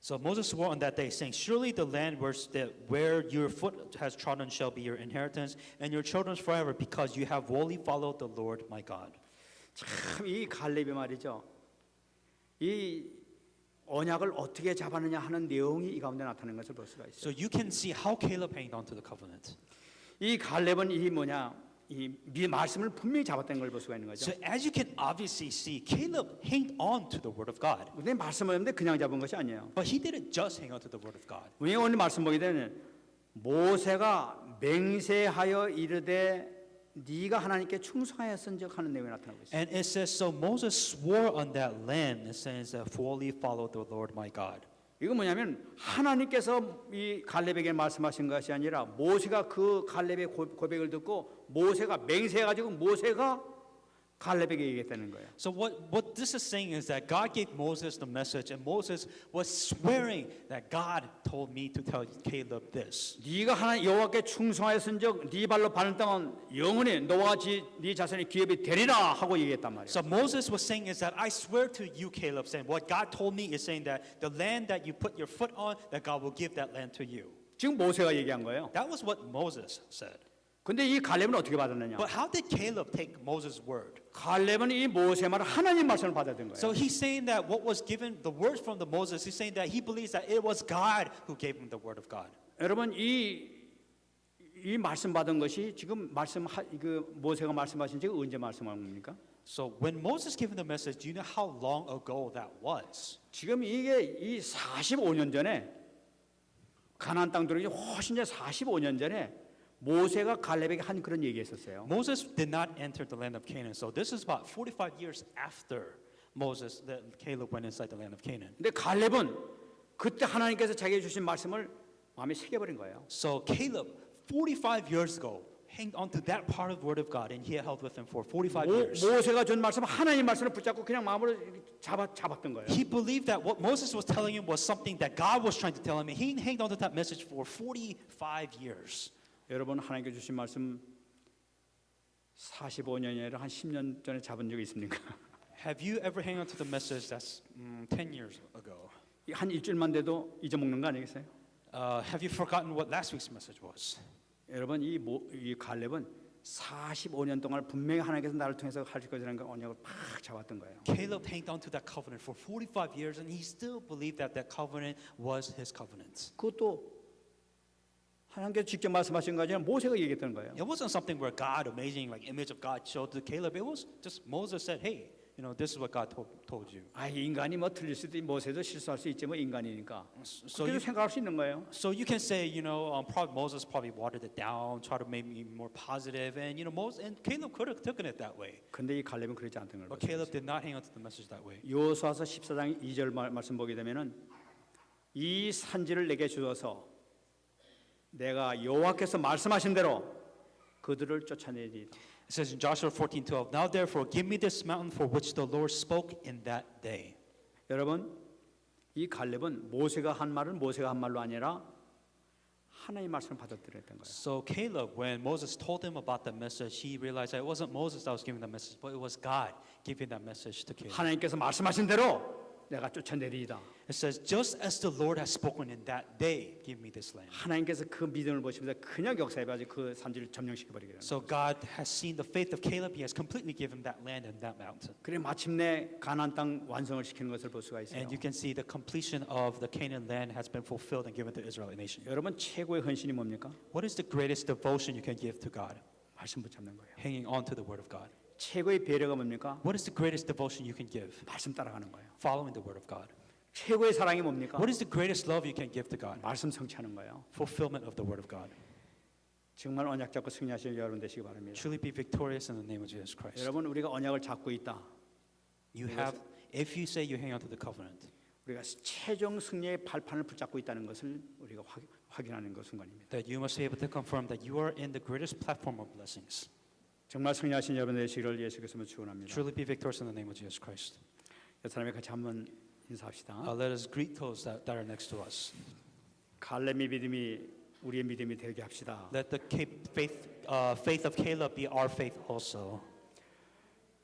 So Moses swore on that day, saying, "Surely the land where your foot has trodden shall be your inheritance, and your children's forever, because you have wholly followed the Lord my God." 참 이 갈렙이 말이죠. 이 언약을 어떻게 잡았느냐 하는 내용이 이 가운데 나타나는 것을 볼 수가 So 있어요. you can see how Caleb hanged on to the covenant. 이 갈렙은 이 말씀을 분명히 잡았다는 걸 볼 수가 있는 거죠. So as you can obviously see, Caleb hanged on to the word of God. 근데 말씀을 했는데 그냥 잡은 것이 아니에요. But he didn't just hang on to the word of God. 우리가 오늘 말씀 보게 되면 모세가 맹세하여 이르되 네가 하나님께 충성하였은즉 하는 내용이 나타나고 있어요. And it says, so Moses swore on that land, it says, fully follow the Lord my God. 이거 뭐냐면 하나님께서 이 갈렙에게 말씀하신 것이 아니라 모세가 그 갈렙의 고백을 듣고 모세가 맹세해가지고 모세가 갈렙에게 얘기했다는 거예요. So what this is saying is that God gave Moses the message, and Moses was swearing that God told me to tell Caleb this. 네가 하나님 여호와께 충성하였은즉 네 발로 밟는 땅은 영원히 너와 네 자손의 기업이 되리라 하고 얘기했단 말이에요. So Moses was saying is that I swear to you, Caleb, saying what God told me is saying that the land that you put your foot on, that God will give that land to you. 지금 모세가 얘기한 거예요. That was what Moses said. 근데 이 갈렙은 어떻게 받았느냐? But how did Caleb take Moses' word? 갈렙은 이 모세 말을 하나님 말씀을 받아든 거예요. So he's saying that what was given, the words from the Moses, he's saying that he believes that it was God who gave him the word of God. 여러분 이 말씀 받은 것이 지금 그 모세가 말씀하신 지가 언제 말씀한 겁니까? So when Moses gave him the message, do you know how long ago that was? 지금 이게 이 45년 전에 가나안 땅 들어오기 훨씬 전에 45년 전에 모세가 갈렙에게 한 그런 얘기했었어요. Moses did not enter the land of Canaan. So this is about 45 years after Moses, that Caleb went inside the land of Canaan. 근데 갈렙은 그때 하나님께서 자기에게 주신 말씀을 마음에 새겨버린 거예요. So Caleb, 45 years ago, hanged on to that part of the word of God, and he held with him for 45 years. 모세가 준 말씀 하나님 말씀을 붙잡고 그냥 마음으로 잡았던 거예요. He believed that what Moses was telling him was something that God was trying to tell him, and he hanged on to that message for 45 years. 여러분 하나님께 주신 말씀 45년이 아니라 한 10년 전에 잡은 적이 있습니까? Have you ever hung on to the message that's 10 years ago? 한 일주일만 돼도 잊어먹는 거 아니겠어요? Have you forgotten what last week's message was? 여러분 이 갈렙은 45년 동안 분명히 하나님께서 나를 통해서 하실 것이라는 그 언약을 팍 잡았던 거예요. Caleb hanged on to that covenant for 45 years, and he still believed that that covenant was his covenant. 그것도 하나님께서 직접 말씀하신 거 아니라 모세가 얘기했던 거예요. It wasn't something where God, amazing like image of God, showed to Caleb. It was just Moses said, "Hey, you know, this is what God told you." 아 인간이 뭐 틀릴 수도 있고 모세도 실수할 수 있지 뭐 인간이니까. So 그렇게 생각할 수 있는 거예요. So you can say, you know, probably Moses probably watered it down, try to make me more positive, and you know, Moses and Caleb could have taken it that way. 근데 이 갈렙은 그렇지 않던 걸 But 봤어요. Caleb did not hang on to the message that way. 여호수아서 14장 2절 말씀 보게 되면은 이 산지를 내게 주어서 내가 여호와께서 말씀하신 대로 그들을 쫓아내리이다. It says in Joshua 14:12, "Now therefore give me this mountain for which the Lord spoke in that day." 여러분 이 갈렙은 모세가 한 말은 모세가 한 말로 아니라 하나님의 말씀을 받아들였던 거예요. So Caleb, when Moses told him about that message, he realized that it wasn't Moses that was giving the message, but it was God giving that message to Caleb. 하나님께서 말씀하신 대로 내가 쫓아내리이다. It says, "Just as the Lord has spoken in that day, give me this land." 하나님께서 그 믿음을 보시면서 그냥 역사해가지고 그 산지를 점령시켜 버리게 되는 거예요. So God has seen the faith of Caleb. He has completely given that land and that mountain. 그래 마침내 가나안 땅 완성을 시키는 것을 볼 수가 있어요. And you can see the completion of the Canaan land has been fulfilled and given to the Israelite nation. 여러분 최고의 헌신이 뭡니까? What is the greatest devotion you can give to God? 말씀 붙잡는 거예요. Hanging on to the word of God. 최고의 배려가 뭡니까? What is the greatest devotion you can give? 말씀 따라가는 거예요. Following the word of God. 최고의 사랑이 뭡니까? What is the greatest love you can give to God? 말씀 성취하는 거예요. Fulfillment of the word of God. 정말 언약 잡고 승리하시는 여러분 되시기 바랍니다. Truly be victorious in the name of Jesus Christ. 여러분 우리가 언약을 잡고 있다. You have, if you say you hang on to the covenant, 우리가 최종 승리의 발판을 붙잡고 있다는 것을 우리가 확인하는 그 순간입니다. that you must be able to confirm that you are in the greatest platform of blessings. 정말 승리하신 여러분 되시기를 예수께서 축원합니다. Truly be victorious in the name of Jesus Christ. 이 사람이 같이 한번 인사합시다. Let us greet those that are next to us. 갈렙의 믿음이 우리의 믿음이 되게 합시다. Let the faith of Caleb be our faith also.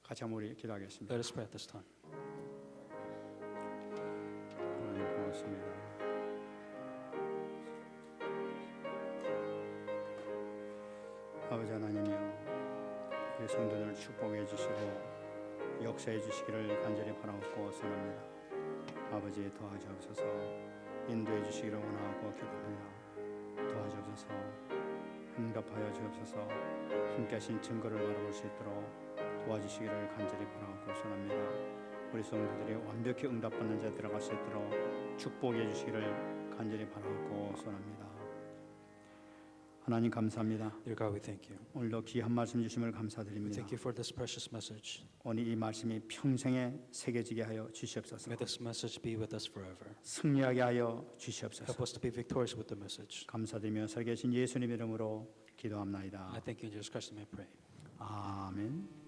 같이 한번 우리 기도하겠습니다. Let us pray at this time. 하나님 고맙습니다. 아버지 하나님이여 우리 성도들 축복해 주시고 역사해 주시기를 간절히 바라옵고 선합니다. 아버지 도와주옵소서 인도해 주시기를 원하고 기도합니다. 도와주옵소서 응답하여 주옵소서 함께 하신 증거를 바라볼 수 있도록 도와주시기를 간절히 바라옵고 선합니다. 우리 성도들이 완벽히 응답받는 자에 들어갈 수 있도록 축복해 주시기를 간절히 바라옵고 선합니다. 하나님 감사합니다. Dear God, we thank you. 오늘도 귀한 말씀 주심을 We 감사드립니다. thank you for this precious message. 오늘 이 말씀이 평생에 새겨지게 하여 주시옵소서. May this message be with us forever. 승리하게 하여 주시옵소서. Help us to be victorious with the message. 감사드리며 살아계신 예수님 이름으로 기도합나이다. I thank you in Jesus Christ's name I pray. 아멘.